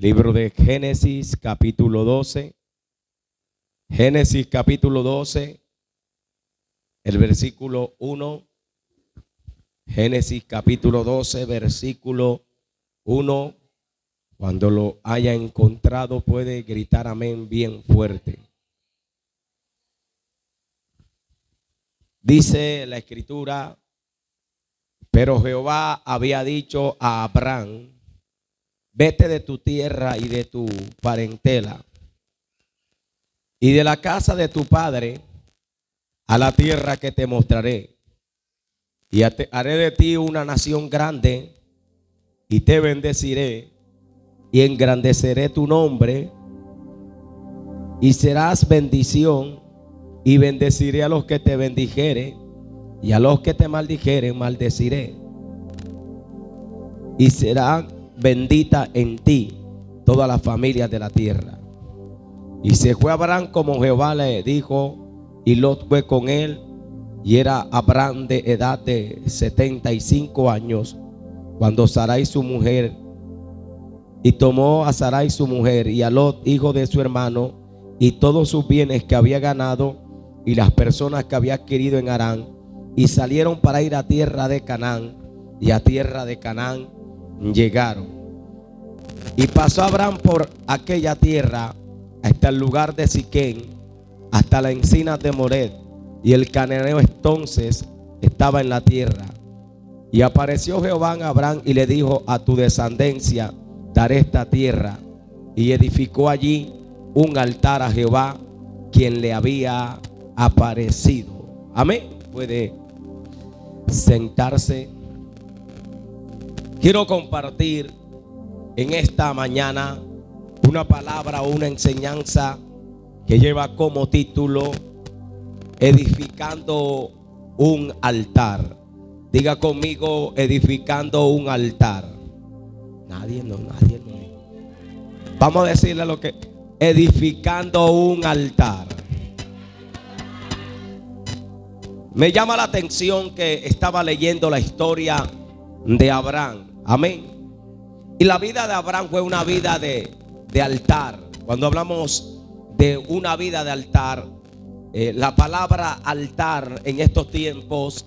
Libro de Génesis capítulo 12. Génesis capítulo 12, el versículo 1. Génesis capítulo 12, versículo 1. Cuando lo haya encontrado puede gritar amén bien fuerte. Dice la escritura: pero Jehová había dicho a Abraham: vete de tu tierra y de tu parentela y de la casa de tu padre a la tierra que te mostraré, y haré de ti una nación grande, y te bendeciré y engrandeceré tu nombre, y serás bendición, y bendeciré a los que te bendijere, y a los que te maldijeren maldeciré, y será bendita en ti todas las familias de la tierra. Y se fue Abraham como Jehová le dijo, y Lot fue con él, y era Abraham de edad de 75 años cuando Sarai su mujer, y tomó a Sarai su mujer y a Lot hijo de su hermano y todos sus bienes que había ganado y las personas que había adquirido en Harán, y salieron para ir a tierra de Canaán, y a tierra de Canaán llegaron. Y pasó Abraham por aquella tierra hasta el lugar de Siquén, hasta la encina de Mored, y el cananeo entonces estaba en la tierra. Y apareció Jehová a Abraham y le dijo: a tu descendencia daré esta tierra. Y edificó allí un altar a Jehová, quien le había aparecido. Amén. Puede sentarse. Quiero compartir en esta mañana una palabra o una enseñanza que lleva como título: edificando un altar. Diga conmigo: edificando un altar. Nadie no. Vamos a decirle lo que: edificando un altar. Me llama la atención que estaba leyendo la historia de Abraham. Amén. Y la vida de Abraham fue una vida de altar. Cuando hablamos de una vida de altar, la palabra altar en estos tiempos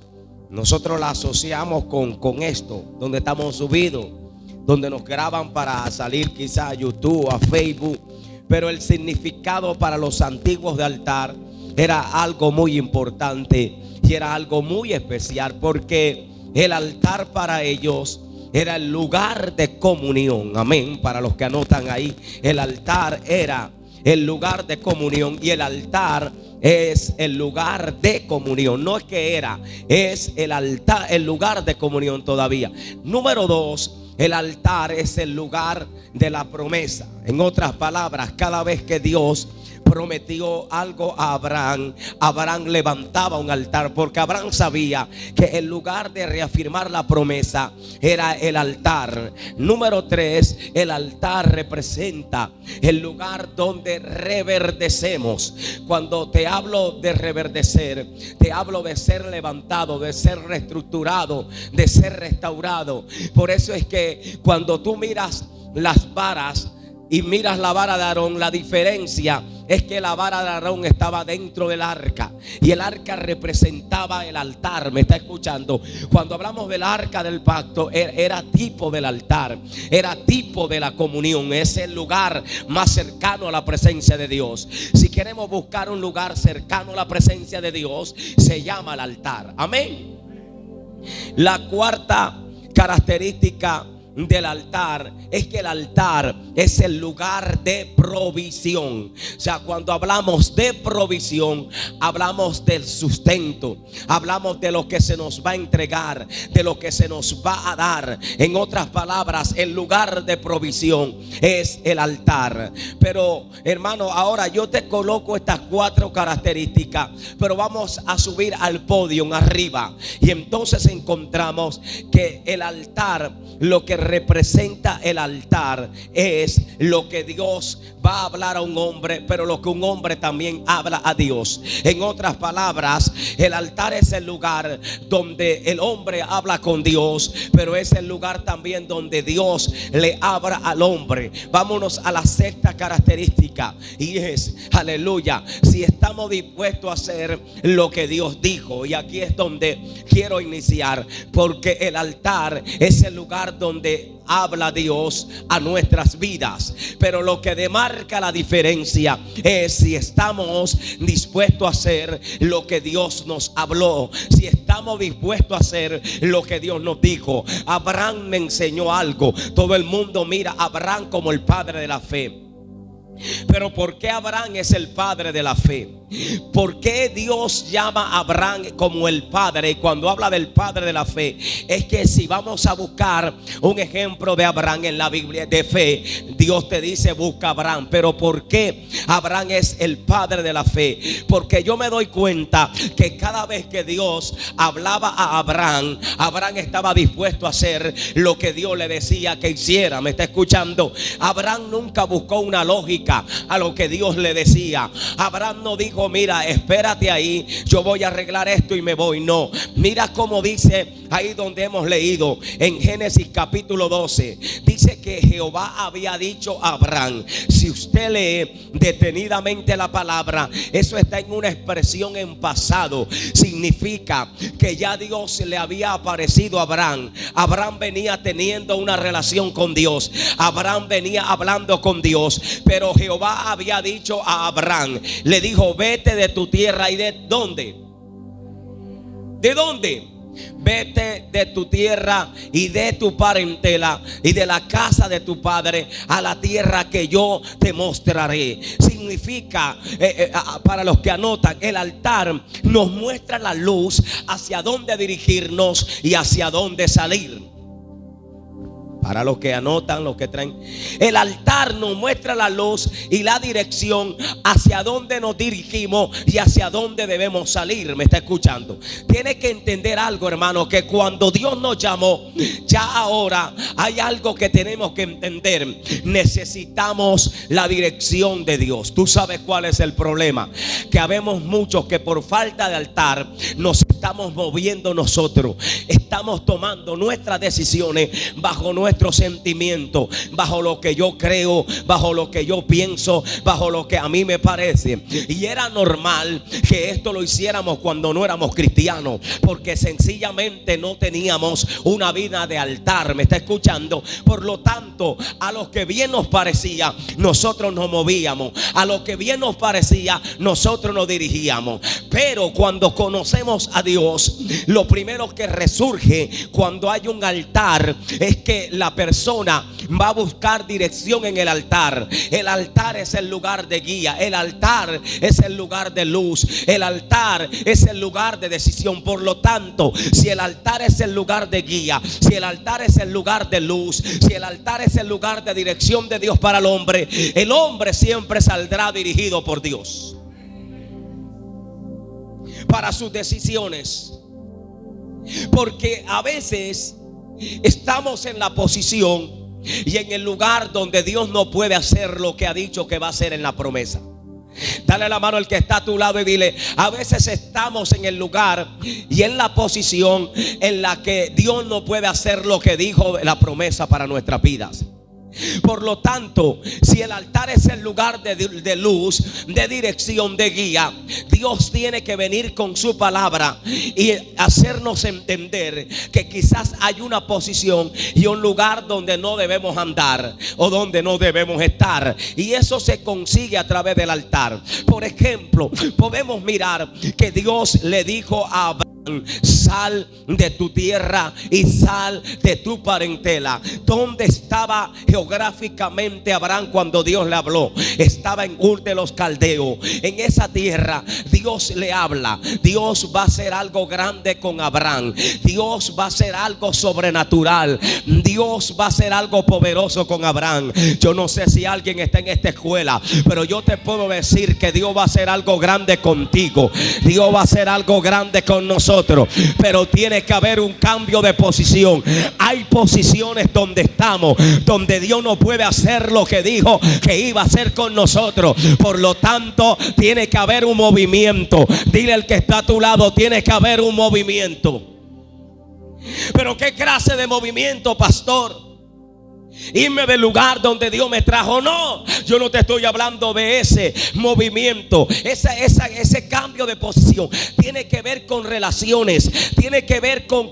nosotros la asociamos con esto, donde estamos subidos, donde nos graban para salir quizá a YouTube, a Facebook. Pero el significado para los antiguos de altar era algo muy importante y era algo muy especial, porque el altar para ellos era el lugar de comunión. Amén. Para los que anotan ahí, el altar era el lugar de comunión, y el altar es el lugar de comunión. No es que era, es el altar, el lugar de comunión todavía. Número 2, el altar es el lugar de la promesa. En otras palabras, cada vez que Dios prometió algo a Abraham, Abraham levantaba un altar, porque Abraham sabía que el lugar de reafirmar la promesa era el altar. Número 3, el altar representa el lugar donde reverdecemos. Cuando te hablo de reverdecer, te hablo de ser levantado, de ser reestructurado, de ser restaurado. Por eso es que cuando tú miras las varas y miras la vara de Aarón, la diferencia es que la vara de Aarón estaba dentro del arca, y el arca representaba el altar. ¿Me está escuchando? Cuando hablamos del arca del pacto, era tipo del altar, era tipo de la comunión. Es el lugar más cercano a la presencia de Dios. Si queremos buscar un lugar cercano a la presencia de Dios, se llama el altar. Amén. La cuarta característica del altar es que el altar es el lugar de provisión. O sea, cuando hablamos de provisión, hablamos del sustento, hablamos de lo que se nos va a entregar, de lo que se nos va a dar. En otras palabras, el lugar de provisión es el altar. Pero hermano, ahora yo te coloco estas 4 características, pero vamos a subir al podio arriba, y entonces encontramos que el altar lo que representa el altar es lo que Dios va a hablar a un hombre, pero lo que un hombre también habla a Dios. En otras palabras, el altar es el lugar donde el hombre habla con Dios, pero es el lugar también donde Dios le habla al hombre. Vámonos a la sexta característica, y es, aleluya, si estamos dispuestos a hacer lo que Dios dijo. Y aquí es donde quiero iniciar, porque el altar es el lugar donde habla Dios a nuestras vidas. Pero lo que demarca la diferencia es si estamos dispuestos a hacer lo que Dios nos habló, si estamos dispuestos a hacer lo que Dios nos dijo. Abraham me enseñó algo. Todo el mundo mira a Abraham como el padre de la fe. Pero ¿por qué Abraham es el padre de la fe? ¿Por qué Dios llama a Abraham como el padre? Y cuando habla del padre de la fe, es que si vamos a buscar un ejemplo de Abraham en la Biblia de fe, Dios te dice busca a Abraham. Pero ¿por qué Abraham es el padre de la fe? Porque yo me doy cuenta que cada vez que Dios hablaba a Abraham, Abraham estaba dispuesto a hacer lo que Dios le decía que hiciera. ¿Me está escuchando? Abraham nunca buscó una lógica a lo que Dios le decía. Abraham no dijo, mira, espérate ahí, yo voy a arreglar esto y me voy. No, mira cómo dice ahí donde hemos leído en Génesis capítulo 12. Dice que Jehová había dicho a Abraham. Si usted lee detenidamente la palabra, eso está en una expresión en pasado. Significa que ya Dios le había aparecido a Abraham. Abraham venía teniendo una relación con Dios. Abraham venía hablando con Dios. Pero Jehová había dicho a Abraham, le dijo, vete de tu tierra. ¿Y de dónde? ¿De dónde? Vete de tu tierra y de tu parentela y de la casa de tu padre a la tierra que yo te mostraré. Significa, para los que anotan, el altar nos muestra la luz hacia dónde dirigirnos y hacia dónde salir. Para los que anotan, los que traen, el altar nos muestra la luz y la dirección hacia dónde nos dirigimos y hacia dónde debemos salir. ¿Me está escuchando? Tiene que entender algo, hermano, que cuando Dios nos llamó, ya ahora hay algo que tenemos que entender. Necesitamos la dirección de Dios. Tú sabes cuál es el problema, que habemos muchos que por falta de altar nos estamos moviendo nosotros. Estamos tomando nuestras decisiones bajo nuestros sentimientos, bajo lo que yo creo, bajo lo que yo pienso, bajo lo que a mí me parece. Y era normal que esto lo hiciéramos cuando no éramos cristianos, porque sencillamente no teníamos una vida de altar. ¿Me está escuchando? Por lo tanto, a lo que bien nos parecía, nosotros nos movíamos. A lo que bien nos parecía, nosotros nos dirigíamos. Pero cuando conocemos a Dios, lo primero que resurge cuando hay un altar es que la persona va a buscar dirección en el altar. El altar es el lugar de guía. El altar es el lugar de luz. El altar es el lugar de decisión. Por lo tanto, si el altar es el lugar de guía, si el altar es el lugar de luz, si el altar es el lugar de dirección de Dios para el hombre siempre saldrá dirigido por Dios para sus decisiones. Porque a veces estamos en la posición y en el lugar donde Dios no puede hacer lo que ha dicho que va a hacer en la promesa. Dale la mano al que está a tu lado y dile, a veces estamos en el lugar y en la posición en la que Dios no puede hacer lo que dijo la promesa para nuestras vidas. Por lo tanto, si el altar es el lugar de luz, de dirección, de guía, Dios tiene que venir con su palabra y hacernos entender que quizás hay una posición y un lugar donde no debemos andar o donde no debemos estar, y eso se consigue a través del altar. Por ejemplo, podemos mirar que Dios le dijo a Abraham, sal de tu tierra y sal de tu parentela. ¿Dónde estaba geográficamente Abraham cuando Dios le habló? Estaba en Ur de los Caldeos. En esa tierra Dios le habla. Dios va a hacer algo grande con Abraham. Dios va a hacer algo sobrenatural. Dios va a hacer algo poderoso con Abraham. Yo no sé si alguien está en esta escuela, pero yo te puedo decir que Dios va a hacer algo grande contigo. Dios va a hacer algo grande con nosotros. nosotros, pero tiene que haber un cambio de posición. Hay posiciones donde estamos, donde Dios no puede hacer lo que dijo que iba a hacer con nosotros. Por lo tanto, tiene que haber un movimiento. Dile al que está a tu lado, tiene que haber un movimiento. Pero ¿qué clase de movimiento, pastor? Irme del lugar donde Dios me trajo. No, yo no te estoy hablando de ese movimiento. Ese cambio de posición tiene que ver con relaciones, tiene que ver con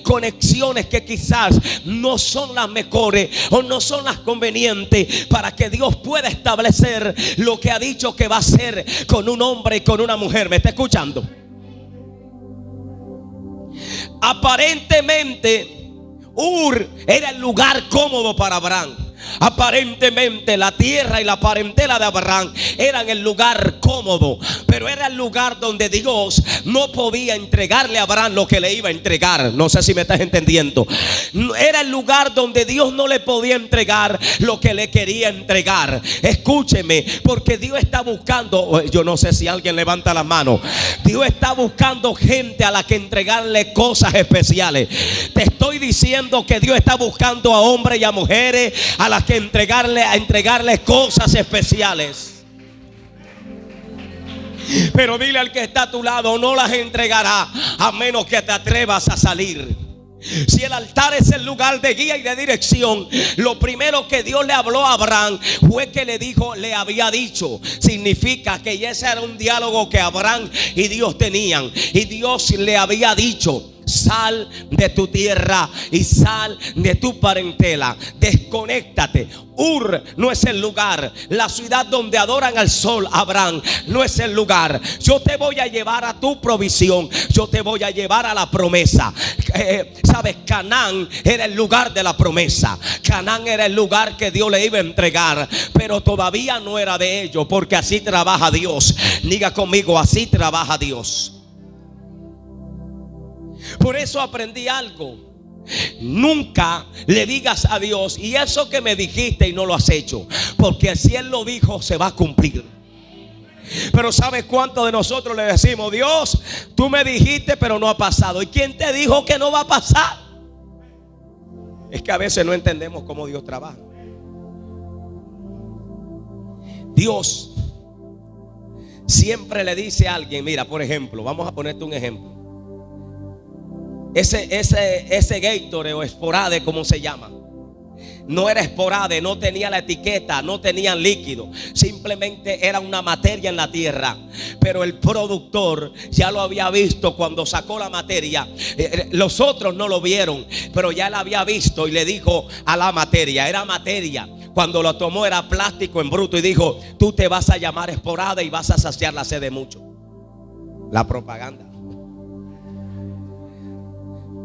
conexiones que quizás no son las mejores o no son las convenientes para que Dios pueda establecer lo que ha dicho que va a hacer con un hombre y con una mujer. ¿Me está escuchando? Aparentemente Ur era el lugar cómodo para Abraham. Aparentemente la tierra y la parentela de Abraham eran el lugar cómodo, pero era el lugar donde Dios no podía entregarle a Abraham lo que le iba a entregar. No sé si me estás entendiendo. Era el lugar donde Dios no le podía entregar lo que le quería entregar. Escúcheme, porque Dios está buscando, yo no sé si alguien levanta la mano, Dios está buscando gente a la que entregarle cosas especiales. Te estoy diciendo que Dios está buscando a hombres y a mujeres a las que entregarle cosas especiales. Pero dile al que está a tu lado, no las entregará a menos que te atrevas a salir. Si el altar es el lugar de guía y de dirección, lo primero que Dios le habló a Abraham fue que le dijo, le había dicho. Significa que ese era un diálogo que Abraham y Dios tenían. Y Dios le había dicho: sal de tu tierra y sal de tu parentela. Desconéctate. Ur no es el lugar. La ciudad donde adoran al sol, Abraham, no es el lugar. Yo te voy a llevar a tu provisión. Yo te voy a llevar a la promesa. Sabes, Canaán era el lugar de la promesa. Canaán era el lugar que Dios le iba a entregar, pero todavía no era de ellos, porque así trabaja Dios. Diga conmigo, así trabaja Dios. Por eso aprendí algo. Nunca le digas a Dios: y eso que me dijiste y no lo has hecho, porque si Él lo dijo, se va a cumplir. Pero ¿sabes cuánto de nosotros le decimos: Dios, tú me dijiste pero no ha pasado? ¿Y quién te dijo que no va a pasar? Es que a veces no entendemos cómo Dios trabaja. Dios siempre le dice a alguien, mira, por ejemplo, vamos a ponerte un ejemplo. Ese Gatorade o Sporade, como se llama, no era Sporade, no tenía la etiqueta, no tenían líquido, simplemente era una materia en la tierra. Pero el productor ya lo había visto cuando sacó la materia. Los otros no lo vieron, pero ya la había visto y le dijo a la materia, era materia. Cuando lo tomó era plástico en bruto y dijo: tú te vas a llamar Sporade y vas a saciar la sed de mucho. La propaganda.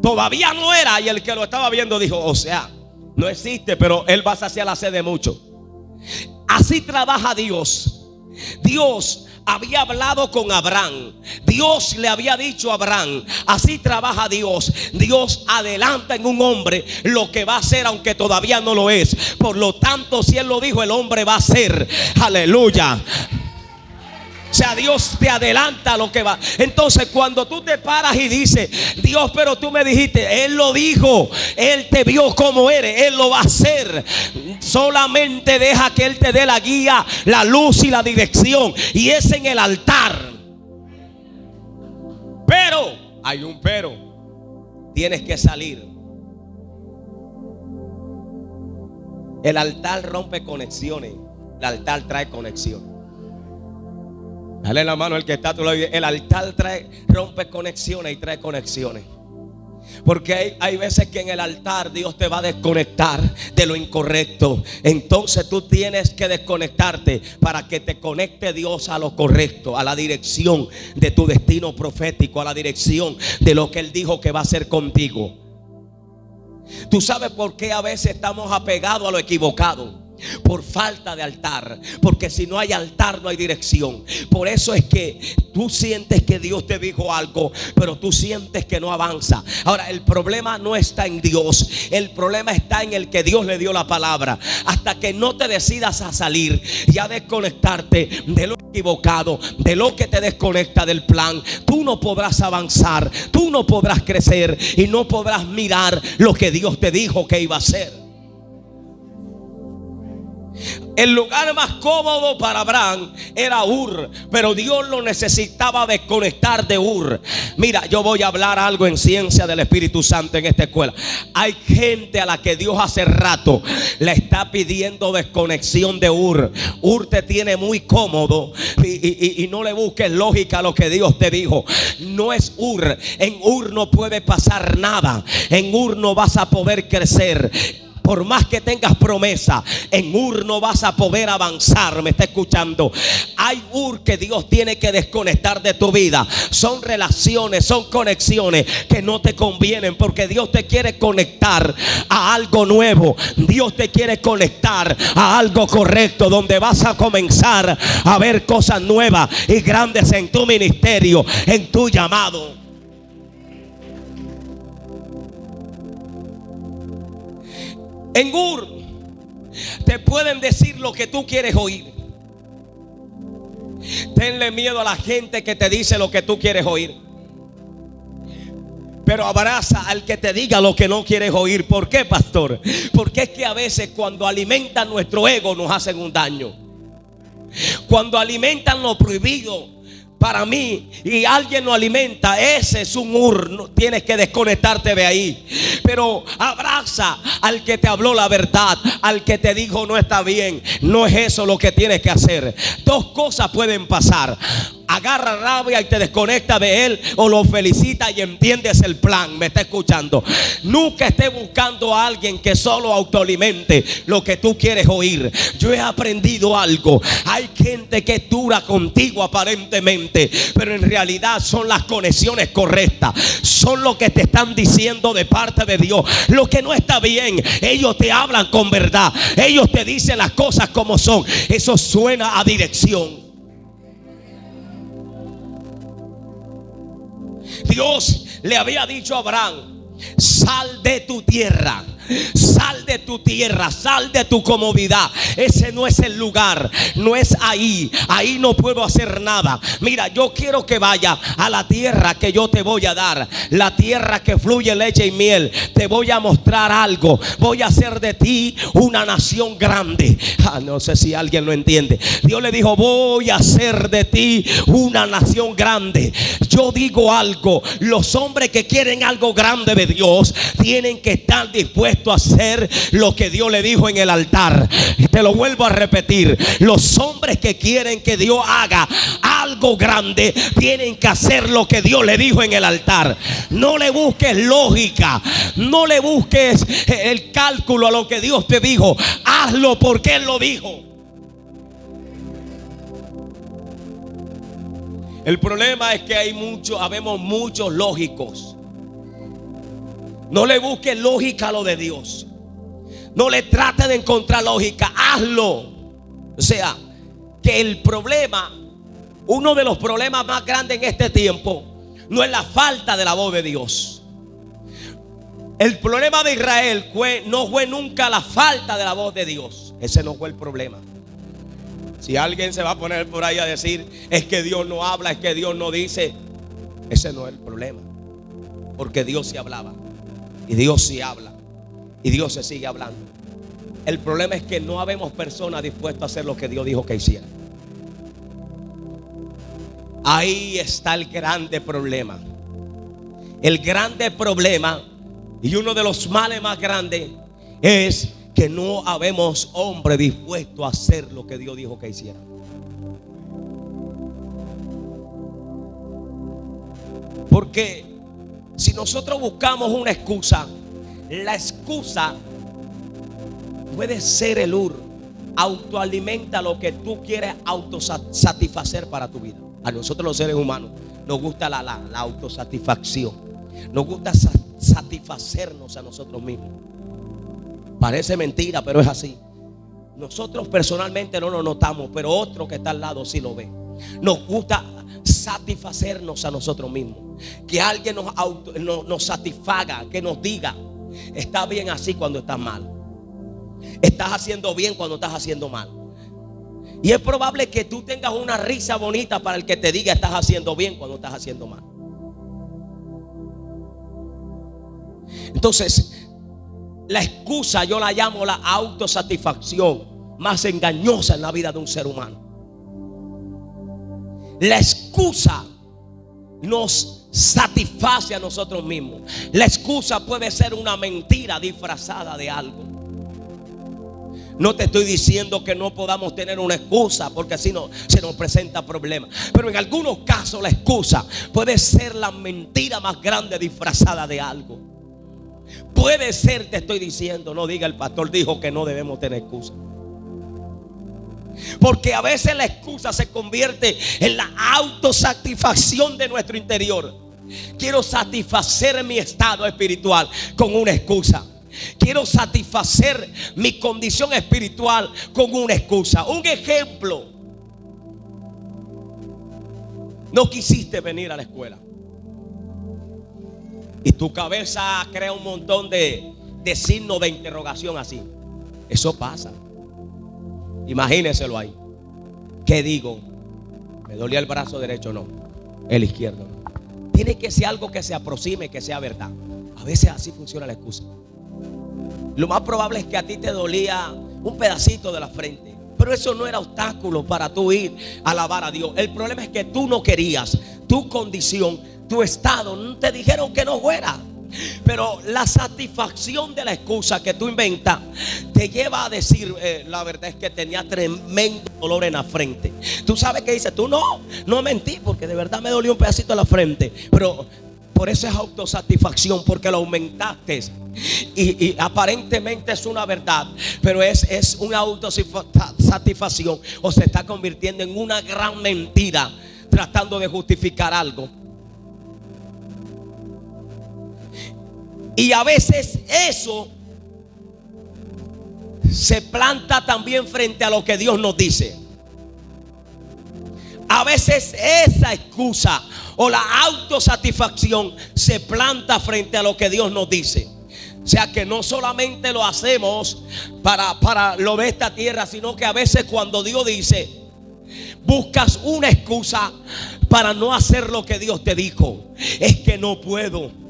Todavía no era, y el que lo estaba viendo dijo: o sea, no existe, pero él va a saciar la sed de mucho. Así trabaja Dios. Dios había hablado con Abraham. Dios le había dicho a Abraham: así trabaja Dios. Dios adelanta en un hombre lo que va a hacer, aunque todavía no lo es. Por lo tanto, si Él lo dijo, el hombre va a hacer. Aleluya. O sea, Dios te adelanta lo que va. Entonces, cuando tú te paras y dices: Dios, pero tú me dijiste, Él lo dijo, Él te vio como eres, Él lo va a hacer. Solamente deja que Él te dé la guía, la luz y la dirección, y es en el altar. Pero, hay un pero, tienes que salir. El altar rompe conexiones. El altar trae conexión. Dale la mano al que está a tu lado. El altar rompe conexiones y trae conexiones. Porque hay veces que en el altar Dios te va a desconectar de lo incorrecto. Entonces tú tienes que desconectarte para que te conecte Dios a lo correcto, a la dirección de tu destino profético, a la dirección de lo que Él dijo que va a hacer contigo. Tú sabes por qué a veces estamos apegados a lo equivocado. por falta de altar, porque si no hay altar no hay dirección. Por eso es que tú sientes que Dios te dijo algo, pero tú sientes que no avanza. Ahora, el problema no está en Dios, el problema está en el que Dios le dio la palabra. Hasta que no te decidas a salir y a desconectarte de lo equivocado, de lo que te desconecta del plan, tú no podrás avanzar, tú no podrás crecer y no podrás mirar lo que Dios te dijo que iba a hacer. El lugar más cómodo para Abraham era Ur, pero Dios lo necesitaba desconectar de Ur. Mira, yo voy a hablar algo en ciencia del Espíritu Santo en esta escuela. Hay gente a la que Dios hace rato le está pidiendo desconexión de Ur. Ur te tiene muy cómodo y no le busques lógica a lo que Dios te dijo. No es Ur. En Ur no puede pasar nada. En Ur no vas a poder crecer. Por más que tengas promesa, en Ur no vas a poder avanzar. ¿Me está escuchando? Hay Ur que Dios tiene que desconectar de tu vida. Son relaciones, son conexiones que no te convienen, porque Dios te quiere conectar a algo nuevo. Dios te quiere conectar a algo correcto, donde vas a comenzar a ver cosas nuevas y grandes en tu ministerio, en tu llamado. En Ur te pueden decir lo que tú quieres oír. Tenle miedo a la gente que te dice lo que tú quieres oír, pero abraza al que te diga lo que no quieres oír. ¿Por qué, pastor? Porque es que a veces cuando alimentan nuestro ego nos hacen un daño. Cuando alimentan lo prohibido para mí y alguien lo alimenta, ese es un Ur. Tienes que desconectarte de ahí. Pero abraza al que te habló la verdad, al que te dijo no está bien. No es eso lo que tienes que hacer. Dos cosas pueden pasar: agarra rabia y te desconecta de él, o lo felicita y entiendes el plan. ¿Me está escuchando? Nunca estés buscando a alguien que solo autoalimente lo que tú quieres oír. Yo he aprendido algo. Hay gente que dura contigo aparentemente, pero en realidad son las conexiones correctas. Son lo que te están diciendo de parte de Dios. Lo que no está bien, ellos te hablan con verdad. Ellos te dicen las cosas como son. Eso suena a dirección. Dios le había dicho a Abraham: sal de tu tierra. Sal de tu tierra, sal de tu comodidad. Ese no es el lugar, no es ahí. Ahí no puedo hacer nada. Mira, yo quiero que vaya a la tierra que yo te voy a dar, la tierra que fluye leche y miel. Te voy a mostrar algo. Voy a hacer de ti una nación grande. No sé si alguien lo entiende. Dios le dijo: voy a hacer de ti una nación grande. Yo digo algo: los hombres que quieren algo grande de Dios tienen que estar dispuestos a hacer lo que Dios le dijo en el altar. Y te lo vuelvo a repetir: los hombres que quieren que Dios haga algo grande tienen que hacer lo que Dios le dijo en el altar. No le busques lógica, no le busques el cálculo a lo que Dios te dijo. Hazlo porque Él lo dijo. El problema es que habemos muchos lógicos. No le busques lógica a lo de Dios. No le trates de encontrar lógica. Hazlo. O sea, que el problema, uno de los problemas más grandes en este tiempo, no es la falta de la voz de Dios. El problema de Israel no fue nunca la falta de la voz de Dios. Ese no fue el problema. Si alguien se va a poner por ahí a decir: es que Dios no habla, es que Dios no dice, ese no es el problema. Porque Dios sí hablaba. Y Dios sí habla. Y Dios se sigue hablando. El problema es que no habemos personas dispuestas a hacer lo que Dios dijo que hiciera. Ahí está el grande problema. El grande problema, y uno de los males más grandes, es que no habemos hombres dispuestos a hacer lo que Dios dijo que hiciera. Porque si nosotros buscamos una excusa, la excusa puede ser el Ur. Autoalimenta lo que tú quieres autosatisfacer para tu vida. A nosotros los seres humanos nos gusta la autosatisfacción. Nos gusta satisfacernos a nosotros mismos. Parece mentira, pero es así. Nosotros personalmente no lo notamos, pero otro que está al lado sí lo ve. Nos gusta satisfacernos a nosotros mismos. Que alguien nos satisfaga, que nos diga: está bien así cuando estás mal. Estás haciendo bien cuando estás haciendo mal. Y es probable que tú tengas una risa bonita para el que te diga: estás haciendo bien cuando estás haciendo mal. Entonces, la excusa yo la llamo la autosatisfacción más engañosa en la vida de un ser humano. La excusa nos satisface a nosotros mismos. La excusa puede ser una mentira disfrazada de algo. No te estoy diciendo que no podamos tener una excusa, porque así no se nos presenta problemas. Pero en algunos casos la excusa puede ser la mentira más grande disfrazada de algo. Puede ser, te estoy diciendo. No diga: el pastor dijo que no debemos tener excusa. Porque a veces la excusa se convierte en la autosatisfacción de nuestro interior. Quiero satisfacer mi estado espiritual con una excusa. Quiero satisfacer mi condición espiritual con una excusa. Un ejemplo: no quisiste venir a la escuela y tu cabeza crea un montón de signos de interrogación así. Eso pasa. Imagínenselo ahí. ¿Qué digo? ¿Me dolía el brazo derecho? No, el izquierdo no. Tiene que ser algo que se aproxime, que sea verdad. A veces así funciona la excusa. Lo más probable es que a ti te dolía un pedacito de la frente, pero eso no era obstáculo para tú ir a alabar a Dios. El problema es que tú no querías. Tu condición, tu estado, no te dijeron que no fuera. Pero la satisfacción de la excusa que tú inventas te lleva a decir: la verdad es que tenía tremendo dolor en la frente. Tú sabes que dices tú: no mentí, porque de verdad me dolió un pedacito de la frente. Pero por eso es autosatisfacción, porque lo aumentaste. Y aparentemente es una verdad, pero es una autosatisfacción, o se está convirtiendo en una gran mentira, tratando de justificar algo. Y a veces eso se planta también frente a lo que Dios nos dice. A veces esa excusa o la autosatisfacción se planta frente a lo que Dios nos dice. O sea que no solamente lo hacemos para lo de esta tierra, sino que a veces cuando Dios dice, buscas una excusa para no hacer lo que Dios te dijo. Es que no puedo.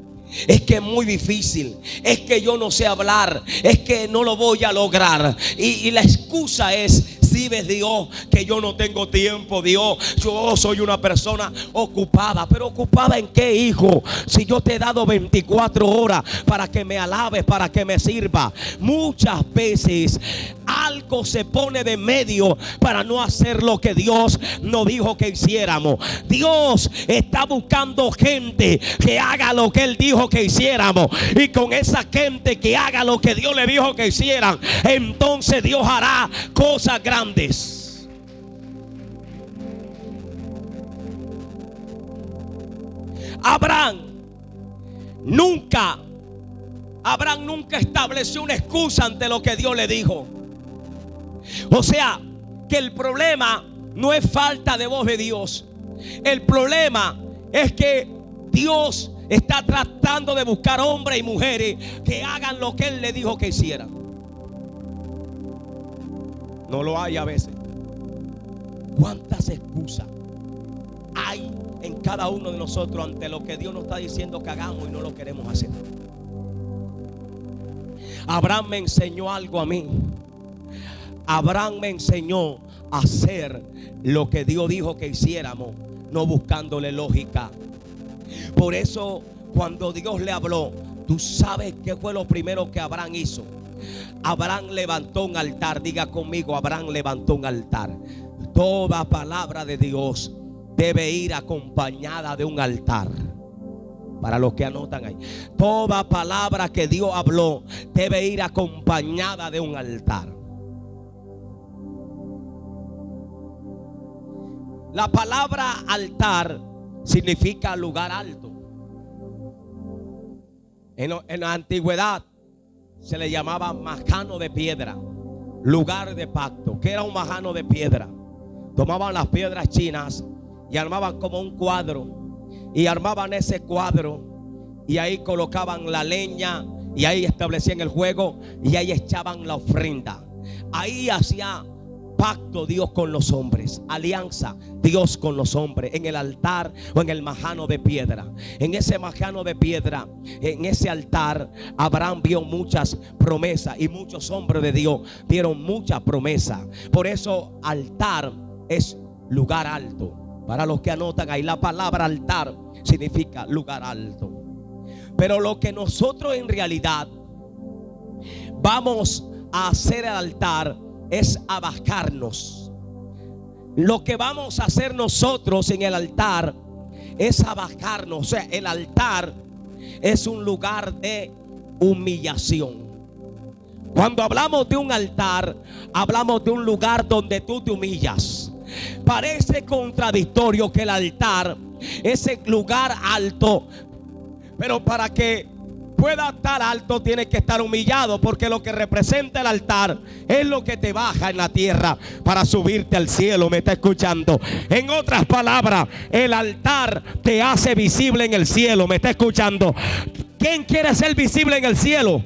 Es que es muy difícil. Es que yo no sé hablar. Es que no lo voy a lograr. Y la excusa es: si ves, Dios, que yo no tengo tiempo, Dios, yo soy una persona ocupada. ¿Pero ocupada en qué, hijo? Si yo te he dado 24 horas para que me alabes, para que me sirva. Muchas veces algo se pone de medio para no hacer lo que Dios nos dijo que hiciéramos. Dios está buscando gente que haga lo que Él dijo que hiciéramos. Y con esa gente que haga lo que Dios le dijo que hicieran, entonces Dios hará cosas grandes. Abraham nunca estableció una excusa ante lo que Dios le dijo. O sea, que el problema no es falta de voz de Dios. El problema es que Dios está tratando de buscar hombres y mujeres que hagan lo que Él le dijo que hicieran. No lo hay a veces. ¿Cuántas excusas hay en cada uno de nosotros ante lo que Dios nos está diciendo que hagamos y no lo queremos hacer? Abraham me enseñó algo a mí. Abraham me enseñó a hacer lo que Dios dijo que hiciéramos, no buscándole lógica. Por eso cuando Dios le habló, tú sabes qué fue lo primero que Abraham hizo. Abraham levantó un altar. Diga conmigo: Abraham levantó un altar. Toda palabra de Dios debe ir acompañada de un altar. Para los que anotan ahí, toda palabra que Dios habló debe ir acompañada de un altar. La palabra altar significa lugar alto. En la antigüedad se le llamaba majano de piedra, lugar de pacto, que era un majano de piedra. Tomaban las piedras chinas y armaban como un cuadro, y armaban ese cuadro, y ahí colocaban la leña, y ahí establecían el juego, y ahí echaban la ofrenda. Ahí hacía pacto Dios con los hombres, alianza Dios con los hombres, en el altar o en el majano de piedra. En ese majano de piedra, en ese altar, Abraham vio muchas promesas, y muchos hombres de Dios dieron muchas promesas. Por eso altar es lugar alto. Para los que anotan ahí, la palabra altar significa lugar alto. Pero lo que nosotros en realidad vamos a hacer al altar es abajarnos. Lo que vamos a hacer nosotros en el altar es abajarnos. O sea, el altar es un lugar de humillación. Cuando hablamos de un altar, hablamos de un lugar donde tú te humillas. Parece contradictorio que el altar es el lugar alto, pero para que pueda estar alto tiene que estar humillado, porque lo que representa el altar es lo que te baja en la tierra para subirte al cielo. ¿Me está escuchando? En otras palabras, el altar te hace visible en el cielo. ¿Me está escuchando? ¿Quién quiere ser visible en el cielo?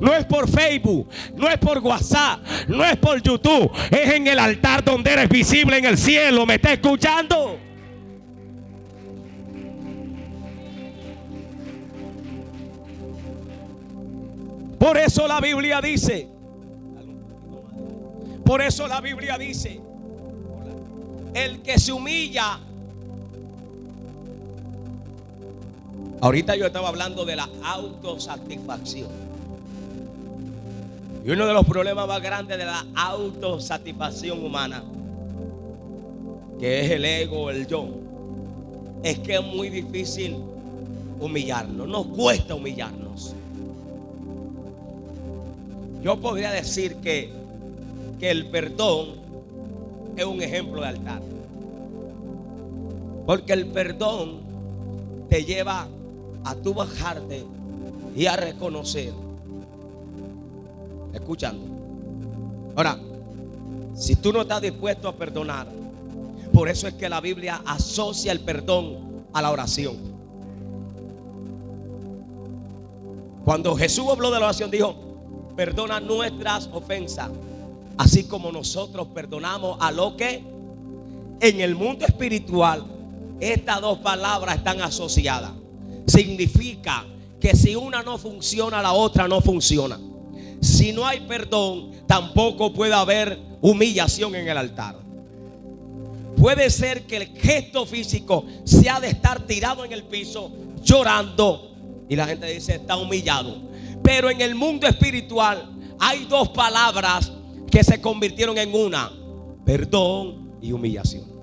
No es por Facebook, no es por WhatsApp, no es por YouTube. Es en el altar donde eres visible en el cielo. ¿Me está escuchando? Por eso la Biblia dice, el que se humilla. Ahorita yo estaba hablando de la autosatisfacción. Y uno de los problemas más grandes de la autosatisfacción humana, que es el ego, el yo, es que es muy difícil humillarnos. Nos cuesta humillarnos. Yo podría decir que el perdón es un ejemplo de altar, porque el perdón te lleva a tú bajarte y a reconocer. Escuchando. Ahora, si tú no estás dispuesto a perdonar, por eso es que la Biblia asocia el perdón a la oración. Cuando Jesús habló de la oración, dijo: perdona nuestras ofensas, así como nosotros perdonamos a los que. En el mundo espiritual, estas dos palabras están asociadas. Significa que si una no funciona, la otra no funciona. Si no hay perdón, tampoco puede haber humillación en el altar. Puede ser que el gesto físico sea de estar tirado en el piso llorando, y la gente dice está humillado. Pero en el mundo espiritual hay dos palabras que se convirtieron en una: perdón y humillación.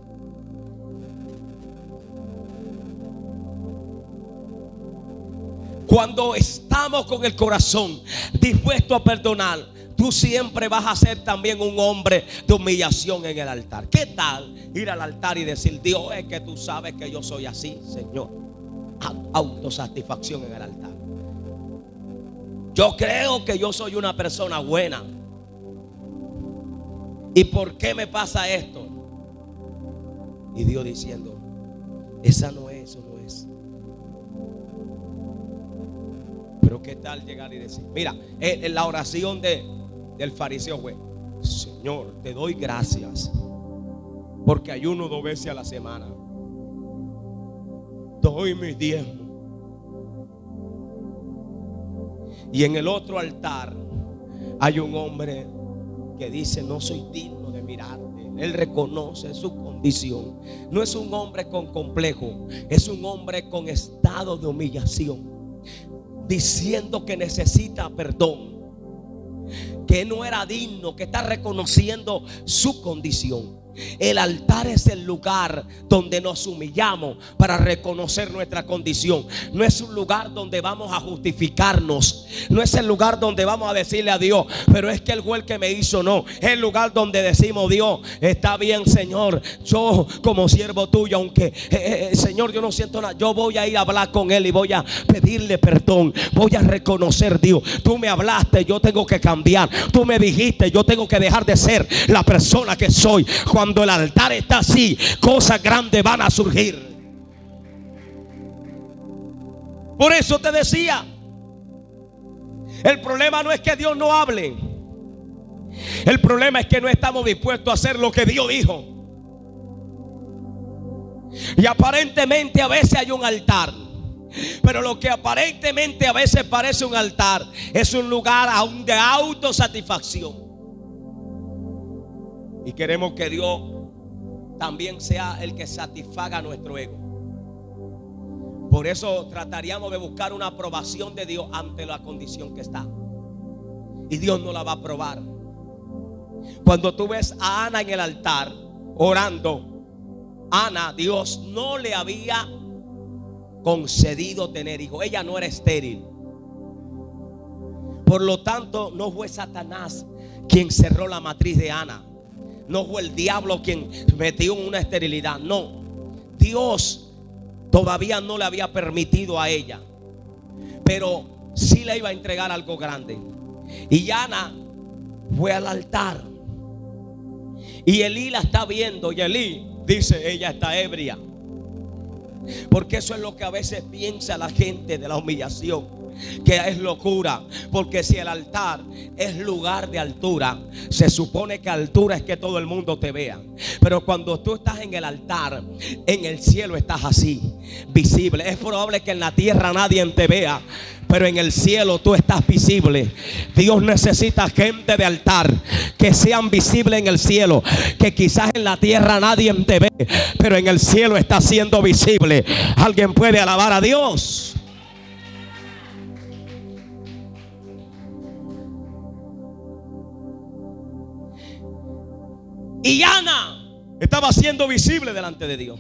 Cuando estamos con el corazón dispuesto a perdonar, tú siempre vas a ser también un hombre de humillación en el altar. ¿Qué tal ir al altar y decir: Dios, es que tú sabes que yo soy así, Señor? Autosatisfacción en el altar. Yo creo que yo soy una persona buena. ¿Y por qué me pasa esto? Y Dios diciendo: esa no es, eso no es. Pero qué tal llegar y decir: mira, en la oración del fariseo fue: Señor, te doy gracias porque ayuno 2 veces a la semana, doy mis diezmos. Y en el otro altar hay un hombre que dice: no soy digno de mirarte. Él reconoce su condición. No es un hombre con complejo, es un hombre con estado de humillación, diciendo que necesita perdón, que no era digno, que está reconociendo su condición. El altar es el lugar donde nos humillamos para reconocer nuestra condición. No es un lugar donde vamos a justificarnos. No es el lugar donde vamos a decirle a Dios: pero es que Él fue el que me hizo. No, es el lugar donde decimos: Dios, está bien, Señor, yo como siervo tuyo, aunque Señor, yo no siento nada, yo voy a ir a hablar con Él y voy a pedirle perdón. Voy a reconocer: Dios, tú me hablaste, yo tengo que cambiar. Tú me dijiste, yo tengo que dejar de ser la persona que soy. Cuando el altar está así, cosas grandes van a surgir. Por eso te decía, el problema no es que Dios no hable. El problema es que no estamos dispuestos a hacer lo que Dios dijo. Y aparentemente a veces hay un altar, pero lo que aparentemente a veces parece un altar es un lugar aún de autosatisfacción. Y queremos que Dios también sea el que satisfaga nuestro ego. Por eso trataríamos de buscar una aprobación de Dios ante la condición que está. Y Dios no la va a aprobar. Cuando tú ves a Ana en el altar orando, Ana, Dios no le había concedido tener hijos. Ella no era estéril. Por lo tanto, no fue Satanás quien cerró la matriz de Ana. No fue el diablo quien metió en una esterilidad. No, Dios todavía no le había permitido a ella, pero sí le iba a entregar algo grande. Y Ana fue al altar y Elí la está viendo. Y Elí dice, ella está ebria. Porque eso es lo que a veces piensa la gente de la humillación, que es locura. Porque si el altar es lugar de altura, se supone que altura es que todo el mundo te vea. Pero cuando tú estás en el altar, en el cielo estás así, visible. Es probable que en la tierra nadie te vea, pero en el cielo tú estás visible. Dios necesita gente de altar que sean visibles en el cielo, que quizás en la tierra nadie te ve, pero en el cielo está siendo visible. Alguien puede alabar a Dios. Y Ana estaba siendo visible delante de Dios.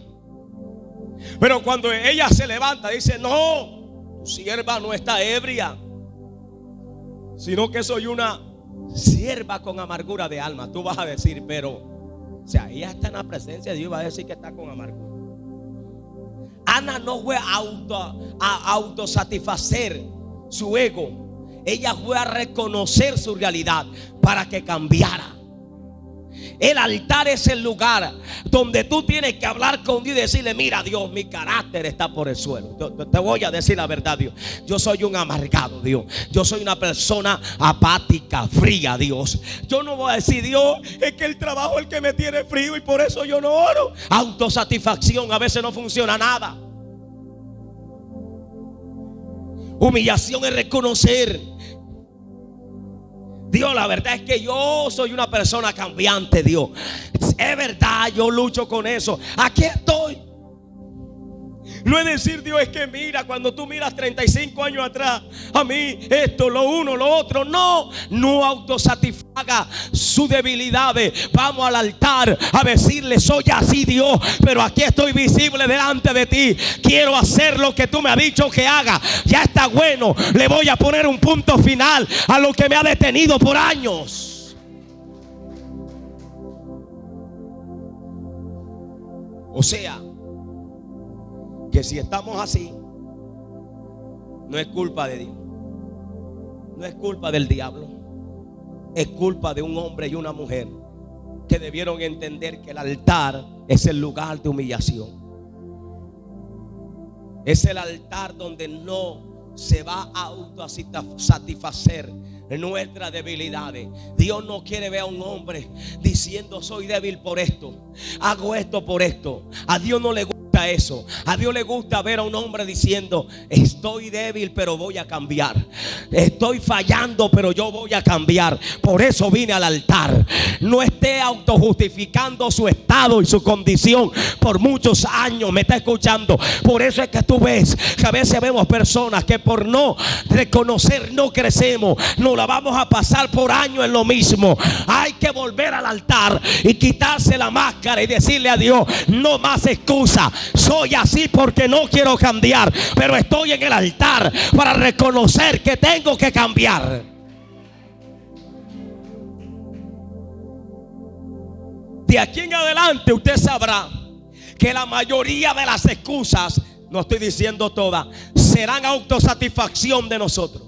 Pero cuando ella se levanta, dice, no, tu sierva no está ebria, sino que soy una sierva con amargura de alma. Tú vas a decir, pero, o sea, ella está en la presencia de Dios, va a decir que está con amargura. Ana no fue a autosatisfacer su ego. Ella fue a reconocer su realidad para que cambiara. El altar es el lugar donde tú tienes que hablar con Dios y decirle, mira Dios, mi carácter está por el suelo. Te voy a decir la verdad, Dios. Yo soy un amargado, Dios. Yo soy una persona apática, fría, Dios. Yo no voy a decir, Dios, es que el trabajo es el que me tiene frío y por eso yo no oro. Autosatisfacción a veces no funciona nada. Humillación es reconocer, Dios, la verdad es que yo soy una persona cambiante, Dios. Es verdad, yo lucho con eso. Aquí estoy. No es decir, Dios, es que mira, cuando tú miras 35 años atrás, a mí esto, lo uno, lo otro. No, no autosatisfaga sus debilidades. Vamos al altar a decirle, soy así, Dios, pero aquí estoy visible delante de ti. Quiero hacer lo que tú me has dicho que haga. Ya está bueno, le voy a poner un punto final a lo que me ha detenido por años. O sea, que si estamos así, no es culpa de Dios, no es culpa del diablo, es culpa de un hombre y una mujer que debieron entender que el altar es el lugar de humillación. Es el altar donde no se va a autosatisfacer nuestras debilidades. Dios no quiere ver a un hombre diciendo, soy débil por esto, hago esto por esto. A Dios no le gusta eso. A Dios le gusta ver a un hombre diciendo, estoy débil pero voy a cambiar, estoy fallando pero yo voy a cambiar. Por eso vine al altar. No esté autojustificando su estado y su condición por muchos años. Me está escuchando. Por eso es que tú ves que a veces vemos personas que por no reconocer no crecemos, no la vamos a pasar por años en lo mismo. Hay que volver al altar y quitarse la máscara y decirle a Dios, no más excusa. Soy así porque no quiero cambiar, pero estoy en el altar para reconocer que tengo que cambiar. De aquí en adelante usted sabrá que la mayoría de las excusas, no estoy diciendo todas, serán autosatisfacción de nosotros.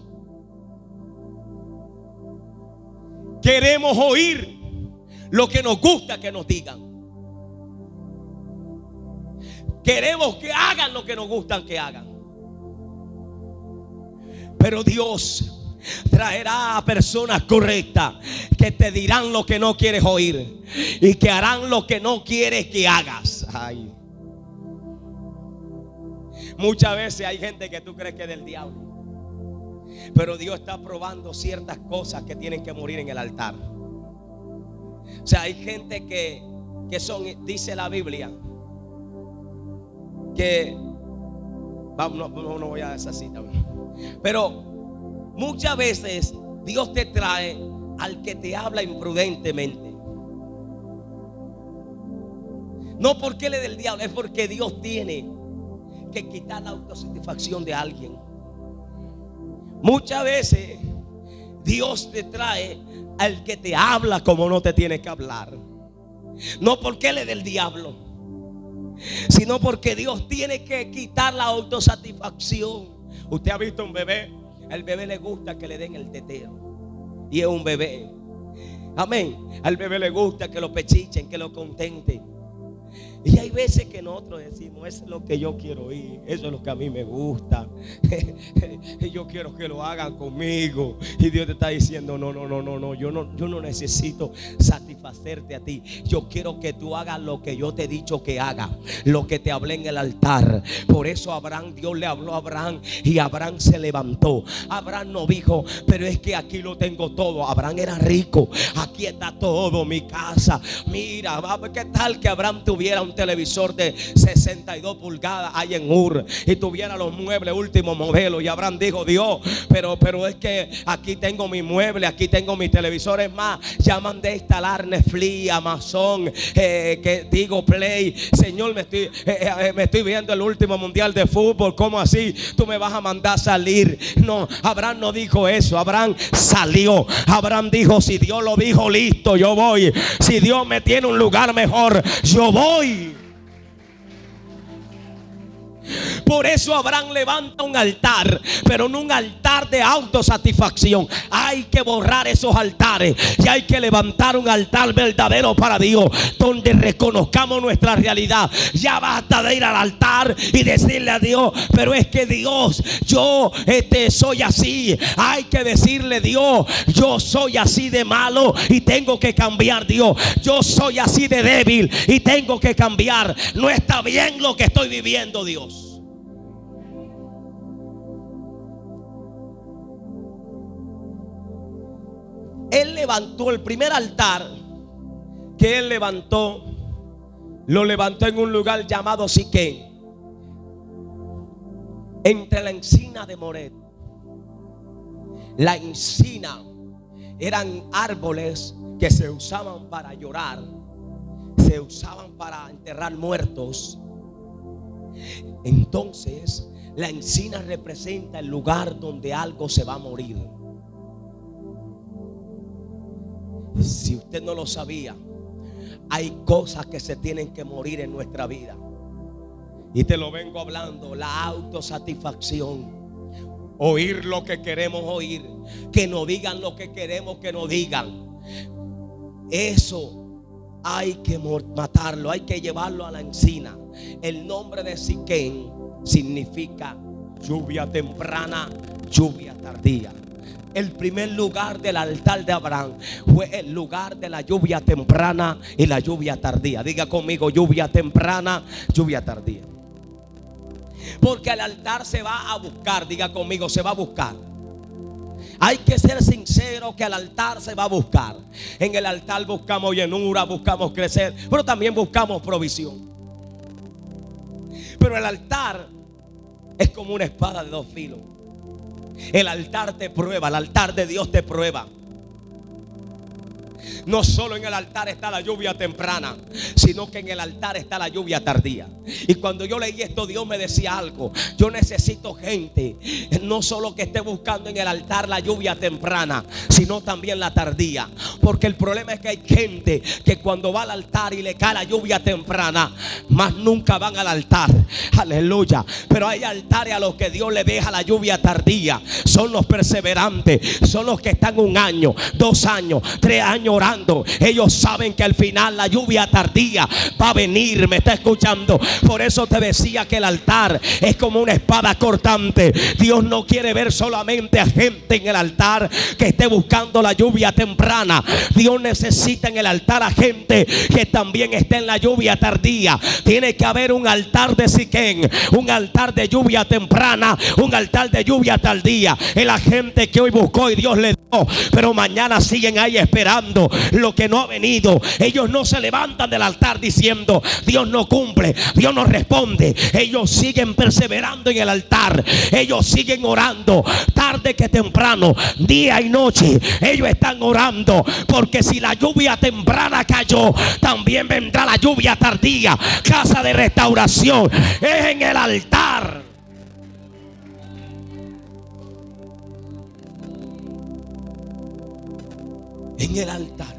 queremos oír lo que nos gusta que nos digan. Queremos que hagan lo que nos gustan que hagan. Pero Dios traerá a personas correctas que te dirán lo que no quieres oír y que harán lo que no quieres que hagas. Ay. Muchas veces hay gente que tú crees que es del diablo, pero Dios está probando ciertas cosas que tienen que morir en el altar. O sea, hay gente que son, dice la Biblia, que no voy a esa cita, pero muchas veces Dios te trae al que te habla imprudentemente. No porque él es del diablo, es porque Dios tiene que quitar la autosatisfacción de alguien. Muchas veces Dios te trae al que te habla como no te tiene que hablar. No porque él es del diablo, sino porque Dios tiene que quitar la autosatisfacción. Usted ha visto un bebé, al bebé le gusta que le den el tetero, y es un bebé. Amén. Al bebé le gusta que lo pechichen, que lo contenten. Y hay veces que nosotros decimos, eso es lo que yo quiero oír, eso es lo que a mí me gusta. Y yo quiero que lo hagan conmigo. Y Dios te está diciendo, no, yo no necesito satisfacerte a ti. Yo quiero que tú hagas lo que yo te he dicho que haga, lo que te hablé en el altar. Por eso Dios le habló a Abraham y Abraham se levantó. Abraham no dijo, pero es que aquí lo tengo todo. Abraham era rico, aquí está todo, mi casa. Mira, ¿qué tal que Abraham tuviera un televisor de 62 pulgadas ahí en Ur y tuviera los muebles último modelo? Y Abraham dijo, Dios, pero es que aquí tengo mi mueble, aquí tengo mis televisores más. Ya mandé a instalar Netflix, Amazon, que digo Play. Señor, me estoy viendo el último mundial de fútbol. ¿Cómo así? Tú me vas a mandar a salir. No, Abraham no dijo eso. Abraham salió. Abraham dijo, si Dios lo dijo, listo, yo voy. Si Dios me tiene un lugar mejor, yo voy. Por eso Abraham levanta un altar, pero no un altar de autosatisfacción. Hay que borrar esos altares y hay que levantar un altar verdadero para Dios, donde reconozcamos nuestra realidad. Ya basta de ir al altar y decirle a Dios, pero es que Dios, yo soy así. Hay que decirle, Dios, yo soy así de malo y tengo que cambiar. Dios, yo soy así de débil y tengo que cambiar. No está bien lo que estoy viviendo, Dios. Él levantó el primer altar que él levantó, lo levantó en un lugar llamado Siquén, entre la encina de Moret. La encina eran árboles que se usaban para llorar, se usaban para enterrar muertos. Entonces la encina representa el lugar donde algo se va a morir. Si usted no lo sabía, hay cosas que se tienen que morir en nuestra vida. Y te lo vengo hablando, la autosatisfacción. Oír lo que queremos oír, que nos digan lo que queremos que nos digan. Eso hay que matarlo, hay que llevarlo a la encina. El nombre de Siquén significa lluvia temprana, lluvia tardía. El primer lugar del altar de Abraham fue el lugar de la lluvia temprana y la lluvia tardía. Diga conmigo, lluvia temprana, lluvia tardía. Porque el altar se va a buscar. Diga conmigo, se va a buscar. Hay que ser sincero que al altar se va a buscar. En el altar buscamos llenura, buscamos crecer, pero también buscamos provisión. Pero el altar es como una espada de dos filos. El altar te prueba, el altar de Dios te prueba. no solo en el altar está la lluvia temprana, sino que en el altar está la lluvia tardía. Y cuando yo leí esto, Dios me decía algo. Yo necesito gente, no solo que esté buscando en el altar la lluvia temprana, sino también la tardía. Porque el problema es que hay gente que cuando va al altar y le cae la lluvia temprana, más nunca van al altar. Aleluya. Pero hay altares a los que Dios le deja la lluvia tardía. Son los perseverantes, son los que están 1 año, 2 años, 3 años orando. Ellos saben que al final la lluvia tardía va a venir. ¿Me está escuchando? Por eso te decía que el altar es como una espada cortante. Dios no quiere ver solamente a gente en el altar que esté buscando la lluvia temprana. Dios necesita en el altar a gente que también esté en la lluvia tardía. Tiene que haber un altar de Siquén, un altar de lluvia temprana, un altar de lluvia tardía. Es la gente que hoy buscó y Dios le dio, pero mañana siguen ahí esperando lo que no ha venido. Ellos no se levantan del altar diciendo Dios no cumple, Dios no responde. Ellos siguen perseverando en el altar. Ellos siguen orando tarde que temprano, día y noche. Ellos están orando, porque si la lluvia temprana cayó, también vendrá la lluvia tardía. Casa de restauración es en el altar. En el altar.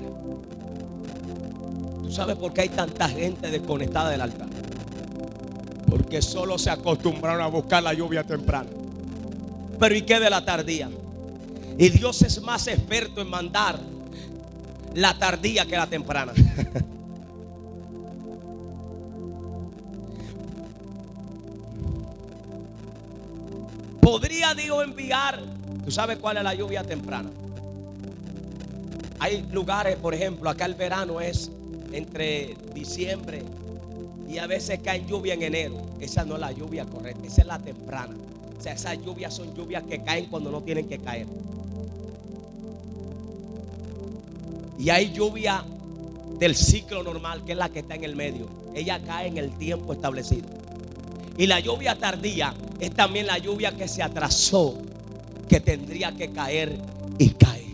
¿Tú sabes por qué hay tanta gente desconectada del altar? Porque solo se acostumbraron a buscar la lluvia temprana. Pero ¿y qué de la tardía? Y Dios es más experto en mandar la tardía que la temprana. ¿Podría Dios enviar? ¿Tú sabes cuál es la lluvia temprana? Hay lugares, por ejemplo, acá el verano es entre diciembre y a veces cae lluvia en enero. Esa no es la lluvia correcta, esa es la temprana. O sea, esas lluvias son lluvias que caen cuando no tienen que caer. Y hay lluvia del ciclo normal, que es la que está en el medio. Ella cae en el tiempo establecido. Y la lluvia tardía es también la lluvia que se atrasó, que tendría que caer y cae.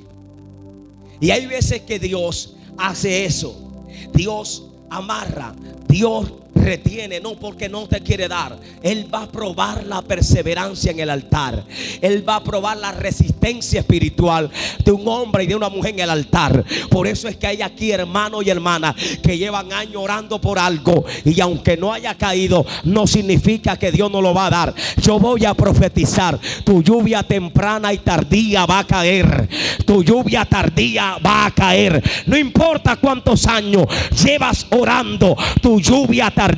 Y hay veces que Dios hace eso. Dios amarra, Dios retiene, no porque no te quiere dar. Él va a probar la perseverancia en el altar. Él va a probar la resistencia espiritual de un hombre y de una mujer en el altar. Por eso es que hay aquí hermanos y hermanas que llevan años orando por algo, y aunque no haya caído, no significa que Dios no lo va a dar. Yo voy a profetizar: tu lluvia temprana y tardía va a caer. Tu lluvia tardía va a caer. No importa cuántos años llevas orando, tu lluvia tardía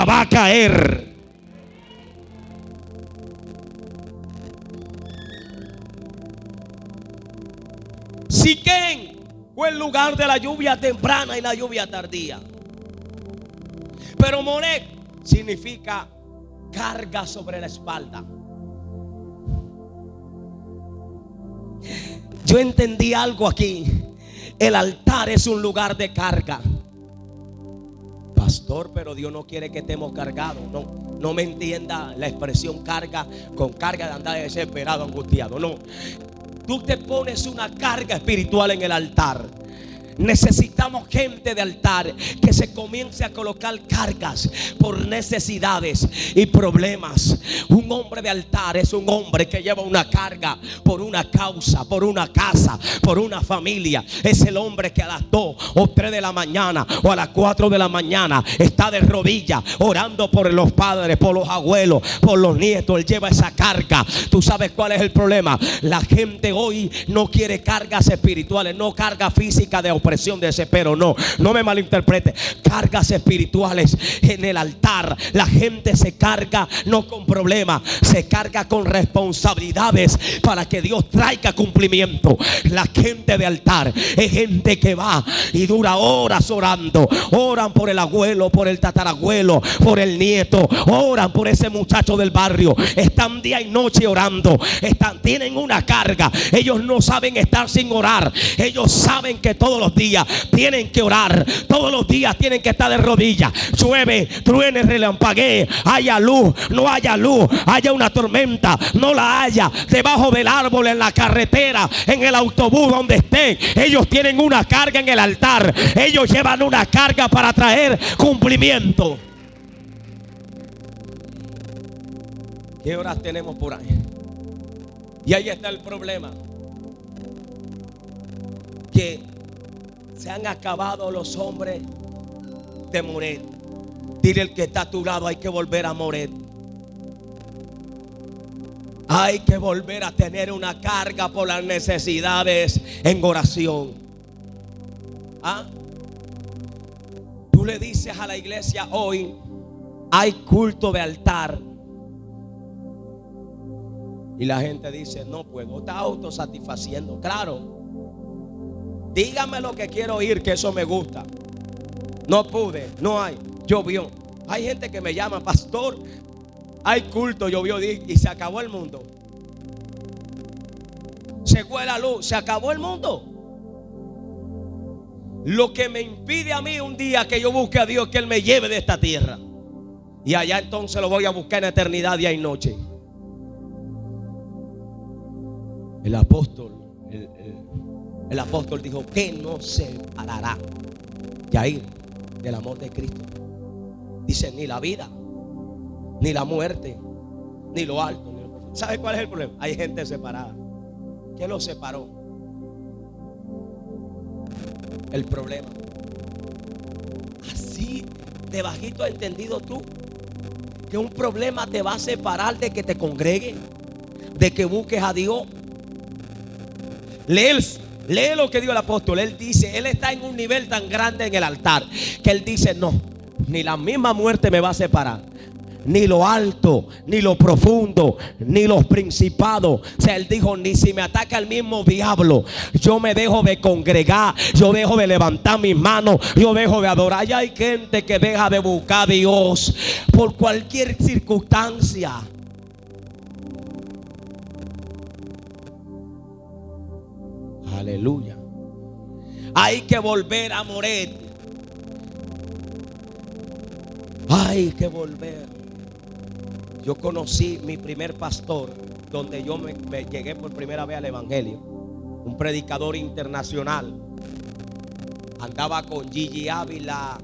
va a caer. Siquén fue el lugar de la lluvia temprana y la lluvia tardía. Pero Moré significa carga sobre la espalda. Yo entendí algo aquí. El altar es un lugar de carga. Pastor, pero Dios no quiere que estemos cargados. No me entienda la expresión carga con carga de andar desesperado, angustiado. No, tú te pones una carga espiritual en el altar. Necesitamos gente de altar que se comience a colocar cargas por necesidades y problemas. Un hombre de altar es un hombre que lleva una carga por una causa, por una casa, por una familia. Es el hombre que a las 2 o 3 de la mañana o a las 4 de la mañana está de rodillas orando por los padres, por los abuelos, por los nietos. Él lleva esa carga. ¿Tú sabes cuál es el problema? La gente hoy no quiere cargas espirituales, no carga física de opresión, de desespero. No me malinterprete. Cargas espirituales en el altar. La gente se carga no con problemas, se carga con responsabilidades para que Dios traiga cumplimiento. La gente de altar es gente que va y dura horas orando. Oran por el abuelo, por el tatarabuelo, por el nieto. Oran por ese muchacho del barrio. Están día y noche orando. Tienen una carga. Ellos no saben estar sin orar. Ellos saben que todos los los días tienen que orar, todos los días tienen que estar de rodillas. Llueve, truene, relampaguee, haya luz, no haya luz, haya una tormenta, no la haya, debajo del árbol, en la carretera, en el autobús, donde estén, ellos tienen una carga en el altar. Ellos llevan una carga para traer cumplimiento. ¿Qué horas tenemos por ahí? Y ahí está el problema, que se han acabado los hombres de Moret. Dile al que está a tu lado: hay que volver a Moret. Hay que volver a tener una carga por las necesidades en oración. ¿Ah? Tú le dices a la iglesia hoy: hay culto de altar. Y la gente dice: no puedo. Está autosatisfaciendo. Claro, dígame lo que quiero oír, que eso me gusta. No pude, no hay, llovió. Hay gente que me llama: pastor, hay culto, llovió y se acabó el mundo. Se fue la luz, se acabó el mundo. Lo que me impide a mí un día que yo busque a Dios, que Él me lleve de esta tierra, y allá entonces lo voy a buscar en eternidad, día y noche. El apóstol dijo: que no separará, Yair, del amor de Cristo. Dice: ni la vida, ni la muerte, ni lo alto, ni lo... ¿Sabe cuál es el problema? Hay gente separada. ¿Qué los separó? El problema. Así de bajito has entendido tú que un problema te va a separar de que te congreguen, de que busques a Dios. Lee lo que dijo el apóstol. Él dice, él está en un nivel tan grande en el altar que él dice: no, ni la misma muerte me va a separar, ni lo alto, ni lo profundo, ni los principados. O sea, él dijo: ni si me ataca el mismo diablo, yo me dejo de congregar, yo dejo de levantar mis manos, yo dejo de adorar. Ya hay gente que deja de buscar a Dios por cualquier circunstancia. Aleluya. Hay que volver a Moret. Hay que volver. Yo conocí mi primer pastor, donde yo me llegué por primera vez al evangelio. Un predicador internacional. Andaba con Gigi Ávila,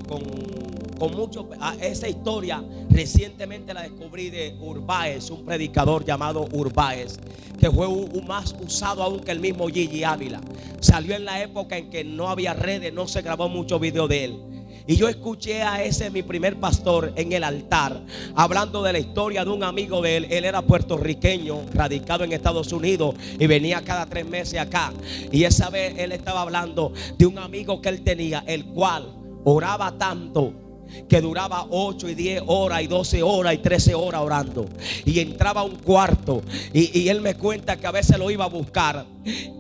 con mucho. Esa historia recientemente la descubrí de Urbáez, un predicador llamado Urbáez, que fue más usado aún que el mismo Gigi Ávila. Salió en la época en que no había redes, no se grabó mucho video de él. Y yo escuché a ese mi primer pastor en el altar hablando de la historia de un amigo de él. Él era puertorriqueño, radicado en Estados Unidos, y venía cada 3 meses acá. Y esa vez él estaba hablando de un amigo que él tenía, el cual oraba tanto que duraba 8 y 10 horas y 12 horas y 13 horas orando. Y entraba a un cuarto y él me cuenta que a veces lo iba a buscar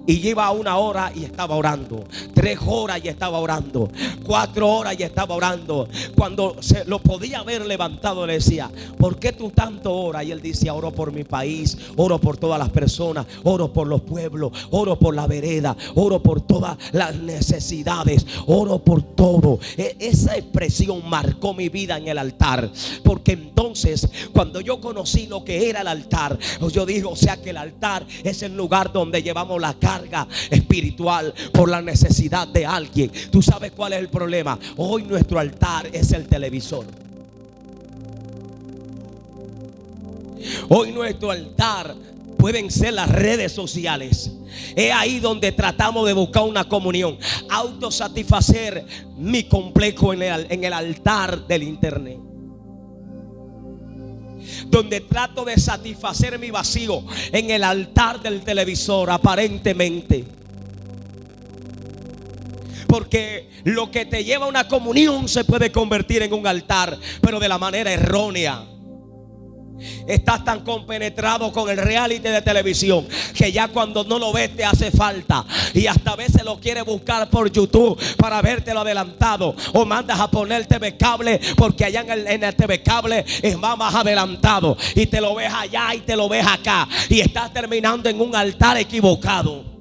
y iba a 1 hora y estaba orando, 3 horas y estaba orando, 4 horas y estaba orando. Cuando se lo podía haber levantado, le decía: ¿por qué tú tanto oras? Y él decía: oro por mi país, oro por todas las personas, oro por los pueblos, oro por la vereda, oro por todas las necesidades, oro por todo. Esa expresión marcó mi vida en el altar, porque entonces cuando yo conocí lo que era el altar, yo dije: o sea que el altar es el lugar donde llevamos la carga espiritual por la necesidad de alguien. ¿Tú sabes cuál es el problema? Hoy nuestro altar es el televisor. Hoy nuestro altar pueden ser las redes sociales. Es ahí donde tratamos de buscar una comunión, autosatisfacer mi complejo en el altar del internet, donde trato de satisfacer mi vacío en el altar del televisor, aparentemente. Porque lo que te lleva a una comunión se puede convertir en un altar, pero de la manera errónea. Estás tan compenetrado con el reality de televisión que ya cuando no lo ves te hace falta, y hasta a veces lo quieres buscar por YouTube para vértelo adelantado, o mandas a poner TV cable porque allá en el TV cable es más adelantado, y te lo ves allá y te lo ves acá, y estás terminando en un altar equivocado.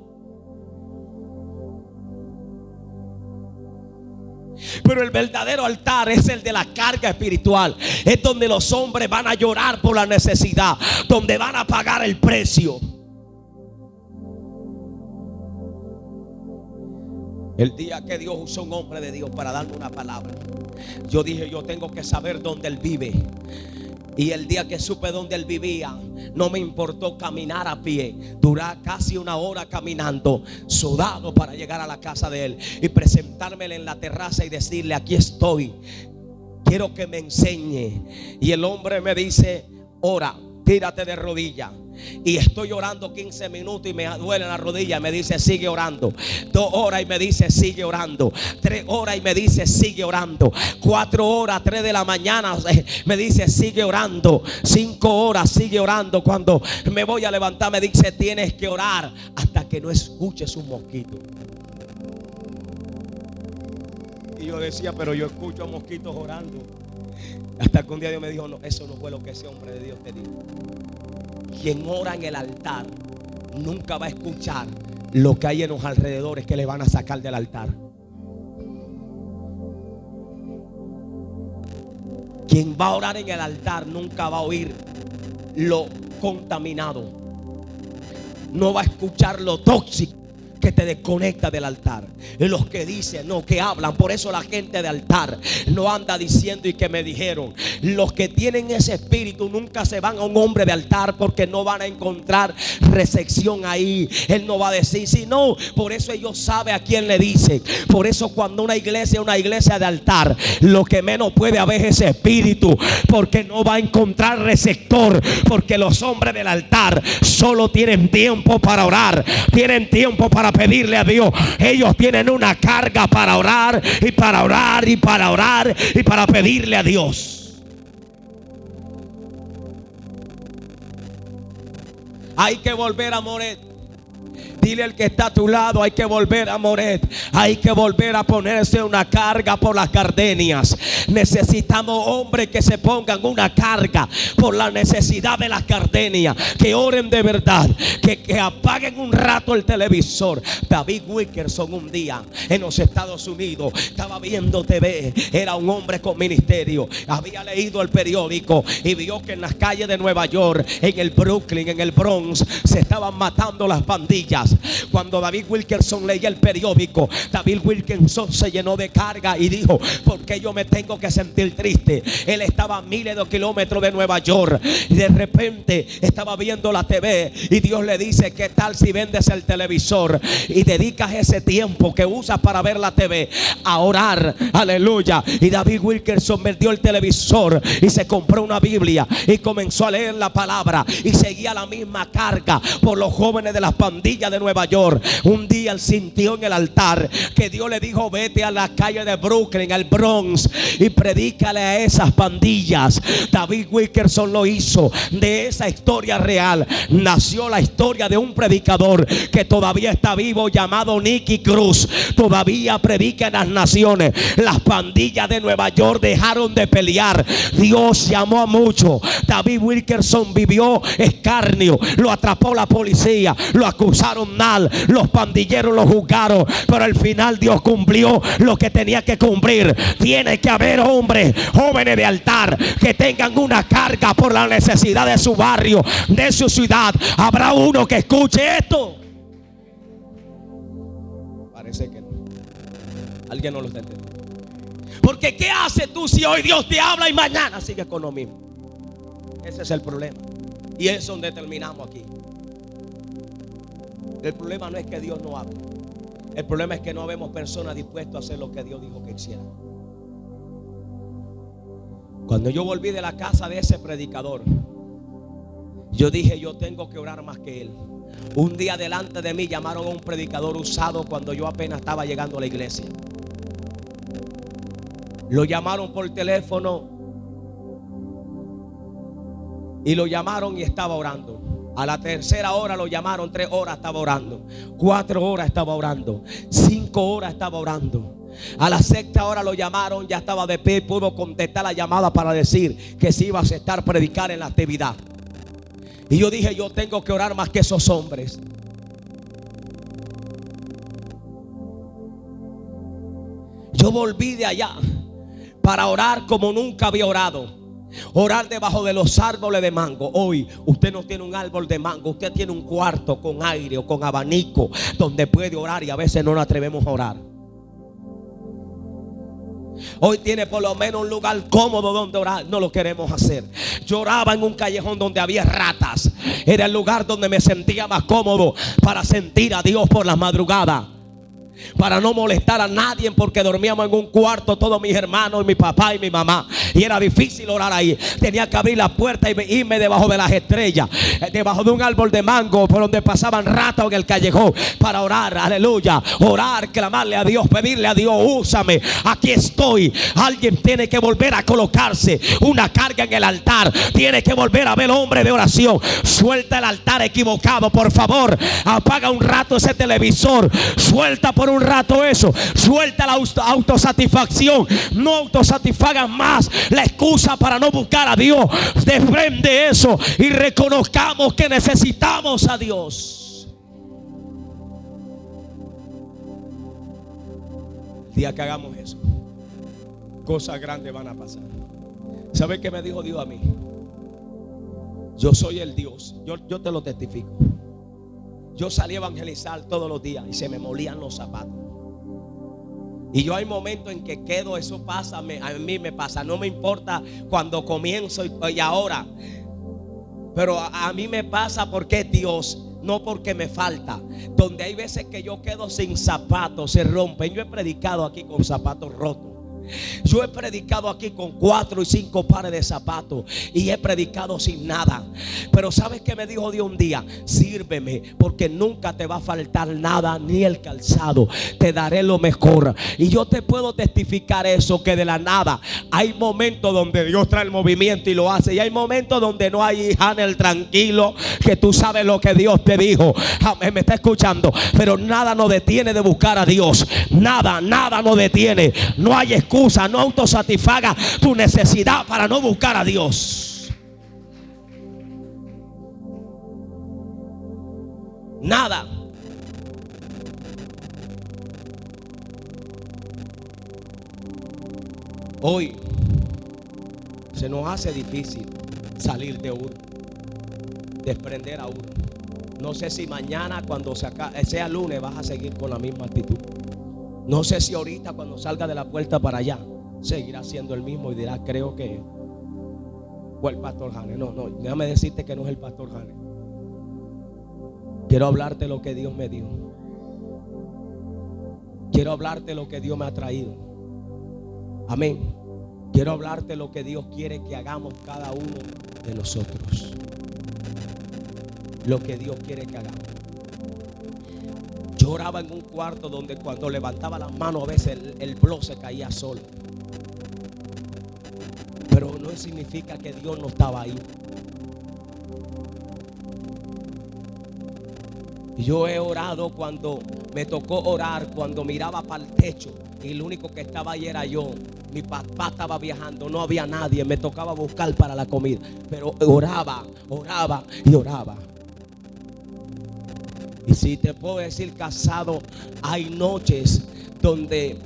Pero el verdadero altar es el de la carga espiritual. Es donde los hombres van a llorar por la necesidad, donde van a pagar el precio. El día que Dios usó un hombre de Dios para darme una palabra, yo dije, yo tengo que saber dónde él vive. Y el día que supe dónde él vivía, no me importó caminar a pie. Durar casi una hora caminando, sudado, para llegar a la casa de él y presentármele en la terraza y decirle: aquí estoy, quiero que me enseñe. Y el hombre me dice: ora, tírate de rodillas. Y estoy orando 15 minutos y me duele la rodilla. Me dice: sigue orando. 2 horas y me dice: sigue orando. 3 horas y me dice: sigue orando. 4 horas, 3 de la mañana me dice: sigue orando. 5 horas, sigue orando. Cuando me voy a levantar me dice: tienes que orar hasta que no escuches un mosquito. Y yo decía: pero yo escucho a mosquitos orando. Hasta que un día Dios me dijo: no, eso no fue lo que ese hombre de Dios te dijo. Quien ora en el altar nunca va a escuchar lo que hay en los alrededores que le van a sacar del altar. Quien va a orar en el altar nunca va a oír lo contaminado. No va a escuchar lo tóxico que te desconecta del altar. Los que dicen, no, que hablan. Por eso la gente de altar no anda diciendo y que me dijeron. Los que tienen ese espíritu nunca se van a un hombre de altar, porque no van a encontrar recepción ahí. Él no va a decir si no. Por eso ellos saben a quién le dicen. Por eso cuando una iglesia de altar, lo que menos puede haber es ese espíritu, porque no va a encontrar receptor. Porque los hombres del altar solo tienen tiempo para orar, tienen tiempo para pedirle a Dios. Ellos tienen una carga para orar y para orar y para orar y para pedirle a Dios. Hay que volver a Moret. Dile al que está a tu lado: hay que volver a Moret. Hay que volver a ponerse una carga por las gardenias. Necesitamos hombres que se pongan una carga por la necesidad de las gardenias. Que oren de verdad. Que apaguen un rato el televisor. David Wilkerson un día en los Estados Unidos estaba viendo TV. Era un hombre con ministerio. Había leído el periódico y vio que en las calles de Nueva York, en el Brooklyn, en el Bronx, se estaban matando las pandillas. Cuando David Wilkerson leía el periódico, David Wilkerson se llenó de carga y dijo: ¿por qué yo me tengo que sentir triste? Él estaba a miles de kilómetros de Nueva York y de repente estaba viendo la TV y Dios le dice: ¿qué tal si vendes el televisor y dedicas ese tiempo que usas para ver la TV a orar? Aleluya. Y David Wilkerson vendió el televisor y se compró una Biblia y comenzó a leer la palabra y seguía la misma carga por los jóvenes de las pandillas de Nueva York. Un día él sintió en el altar que Dios le dijo: vete a la calle de Brooklyn, al Bronx, y predícale a esas pandillas. David Wilkerson lo hizo. De esa historia real nació la historia de un predicador que todavía está vivo, llamado Nicky Cruz. Todavía predica en las naciones. Las pandillas de Nueva York dejaron de pelear. Dios llamó a muchos. David Wilkerson vivió escarnio. Lo atrapó la policía, lo acusaron mal, los pandilleros lo juzgaron, pero al final Dios cumplió lo que tenía que cumplir. Tiene que haber hombres, jóvenes de altar, que tengan una carga por la necesidad de su barrio, de su ciudad. ¿Habrá uno que escuche esto? Parece que no. Alguien no lo está entendiendo. Porque ¿qué haces tú si hoy Dios te habla y mañana sigues con lo mismo? Ese es el problema. Y es donde terminamos aquí. El problema no es que Dios no hable. El problema es que no vemos personas dispuestas a hacer lo que Dios dijo que hicieran. Cuando yo volví de la casa de ese predicador, yo dije: yo tengo que orar más que él. Un día delante de mí llamaron a un predicador usado cuando yo apenas estaba llegando a la iglesia. Lo llamaron por teléfono y lo llamaron y estaba orando. A la tercera hora lo llamaron, 3 horas estaba orando, 4 horas estaba orando, 5 horas estaba orando. A la sexta hora lo llamaron, ya estaba de pie, pudo contestar la llamada para decir que se iba a aceptar predicar en la actividad. Y yo dije: yo tengo que orar más que esos hombres. Yo volví de allá para orar como nunca había orado. Orar debajo de los árboles de mango. Hoy usted no tiene un árbol de mango, usted tiene un cuarto con aire o con abanico donde puede orar, y a veces no nos atrevemos a orar. Hoy tiene por lo menos un lugar cómodo donde orar. No lo queremos hacer. Yo oraba en un callejón donde había ratas. Era el lugar donde me sentía más cómodo para sentir a Dios por las madrugadas, para no molestar a nadie, porque dormíamos en un cuarto todos mis hermanos, mi papá y mi mamá, y era difícil orar ahí. Tenía que abrir la puerta y irme debajo de las estrellas, debajo de un árbol de mango por donde pasaban ratas en el callejón, para orar, aleluya, orar, clamarle a Dios, pedirle a Dios: úsame, aquí estoy. Alguien tiene que volver a colocarse una carga en el altar, tiene que volver a ver hombre de oración. Suelta el altar equivocado, por favor, apaga un rato ese televisor, suelta por un rato eso, suelta la autosatisfacción, no autosatisfagas más la excusa para no buscar a Dios. Desprende eso y reconozcamos que necesitamos a Dios. El día que hagamos eso, cosas grandes van a pasar. ¿Sabe qué me dijo Dios a mí? Yo soy el Dios, yo te lo testifico. Yo salí a evangelizar todos los días y se me molían los zapatos. Y yo hay momentos en que quedo, eso pasa, a mí me pasa. No me importa cuando comienzo y ahora. Pero a mí me pasa porque es Dios, no porque me falta. Donde hay veces que yo quedo sin zapatos, se rompen. Yo he predicado aquí con zapatos rotos. Yo he predicado aquí con 4 y 5 pares de zapatos, y he predicado sin nada. Pero ¿sabes qué me dijo Dios un día? Sírveme, porque nunca te va a faltar nada, ni el calzado. Te daré lo mejor. Y yo te puedo testificar eso, que de la nada hay momentos donde Dios trae el movimiento y lo hace, y hay momentos donde no hay. Hanel, tranquilo, que tú sabes lo que Dios te dijo. Amén, me está escuchando. Pero nada nos detiene de buscar a Dios. Nada nos detiene. No hay excusa. No autosatisfaga tu necesidad para no buscar a Dios. Nada. Hoy se nos hace difícil salir de uno, desprender a uno. No sé si mañana, cuando sea lunes, vas a seguir con la misma actitud. No sé si ahorita, cuando salga de la puerta para allá, seguirá siendo el mismo y dirá: creo que fue el pastor Jane. No, déjame decirte que no es el pastor Jane. Quiero hablarte lo que Dios me dio. Quiero hablarte lo que Dios me ha traído. Amén. Quiero hablarte lo que Dios quiere que hagamos cada uno de nosotros. Lo que Dios quiere que hagamos. Yo oraba en un cuarto donde cuando levantaba las manos a veces el blog se caía solo. Pero no significa que Dios no estaba ahí. Yo he orado cuando me tocó orar, cuando miraba para el techo y lo único que estaba ahí era yo. Mi papá estaba viajando, no había nadie, me tocaba buscar para la comida. Pero oraba y oraba. Y si te puedo decir, casado, hay noches donde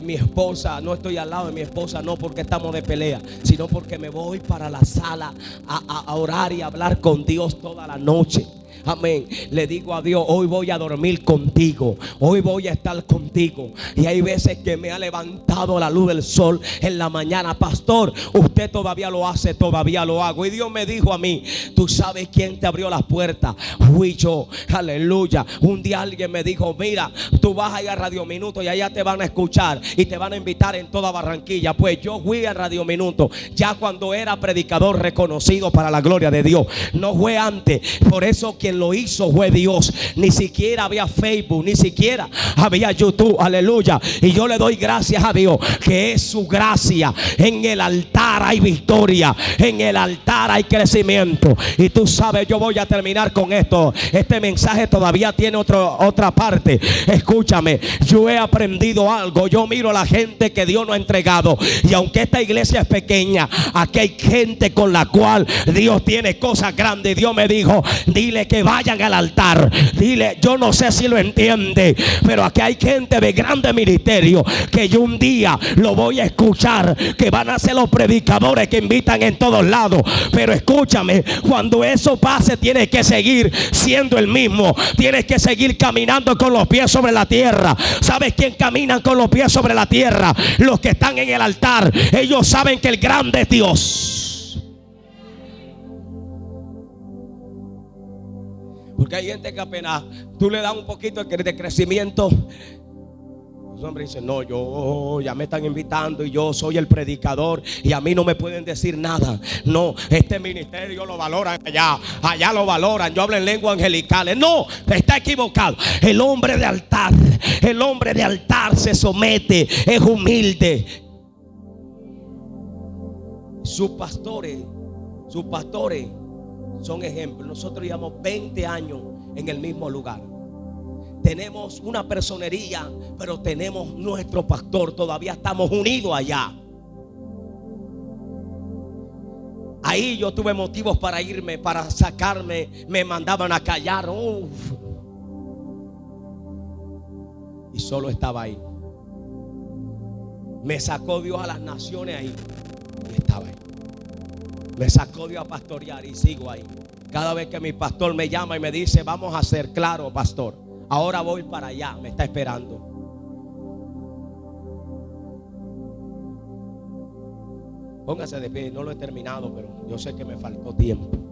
mi esposa, no estoy al lado de mi esposa, no porque estamos de pelea, sino porque me voy para la sala a orar y a hablar con Dios toda la noche. Amén. Le digo a Dios: hoy voy a dormir contigo, hoy voy a estar contigo. Y hay veces que me ha levantado la luz del sol en la mañana: pastor, usted todavía lo hace, todavía lo hago. Y Dios me dijo a mí: tú sabes quién te abrió las puertas. Fui yo. Aleluya. Un día alguien me dijo: mira, tú vas a ir a Radio Minuto y allá te van a escuchar y te van a invitar en toda Barranquilla. Pues yo fui a Radio Minuto ya cuando era predicador reconocido para la gloria de Dios. No fue antes. Por eso quien lo hizo fue Dios. Ni siquiera había Facebook, ni siquiera había YouTube. Aleluya. Y yo le doy gracias a Dios que es su gracia. En el altar hay victoria, en el altar hay crecimiento. Y tú sabes, yo voy a terminar con esto. Este mensaje todavía tiene otra parte. Escúchame, yo he aprendido algo. Yo miro a la gente que Dios nos ha entregado, y aunque esta iglesia es pequeña, aquí hay gente con la cual Dios tiene cosas grandes. Dios me dijo: dile que que vayan al altar. Dile, yo no sé si lo entiende, pero aquí hay gente de grande ministerio que yo un día lo voy a escuchar, que van a ser los predicadores que invitan en todos lados. Pero escúchame, cuando eso pase tienes que seguir siendo el mismo. Tienes que seguir caminando con los pies sobre la tierra. ¿Sabes quién caminan con los pies sobre la tierra? Los que están en el altar. Ellos saben que el grande es Dios. Porque hay gente que apenas tú le das un poquito de crecimiento, los hombres dicen, no, yo ya me están invitando y yo soy el predicador y a mí no me pueden decir nada. No, este ministerio lo valoran allá lo valoran. Yo hablo en lengua angelicales. No, está equivocado. El hombre de altar se somete, es humilde. Sus pastores son ejemplos. Nosotros llevamos 20 años en el mismo lugar. Tenemos una personería, pero tenemos nuestro pastor. Todavía estamos unidos allá. Ahí yo tuve motivos para irme, para sacarme. Me mandaban a callar. Y solo estaba ahí. Me sacó Dios a las naciones ahí. Y estaba ahí. Me sacó Dios a pastorear y sigo ahí. Cada vez que mi pastor me llama y me dice, vamos a hacer claro, pastor, ahora voy para allá, me está esperando. Póngase de pie, no lo he terminado, pero yo sé que me faltó tiempo.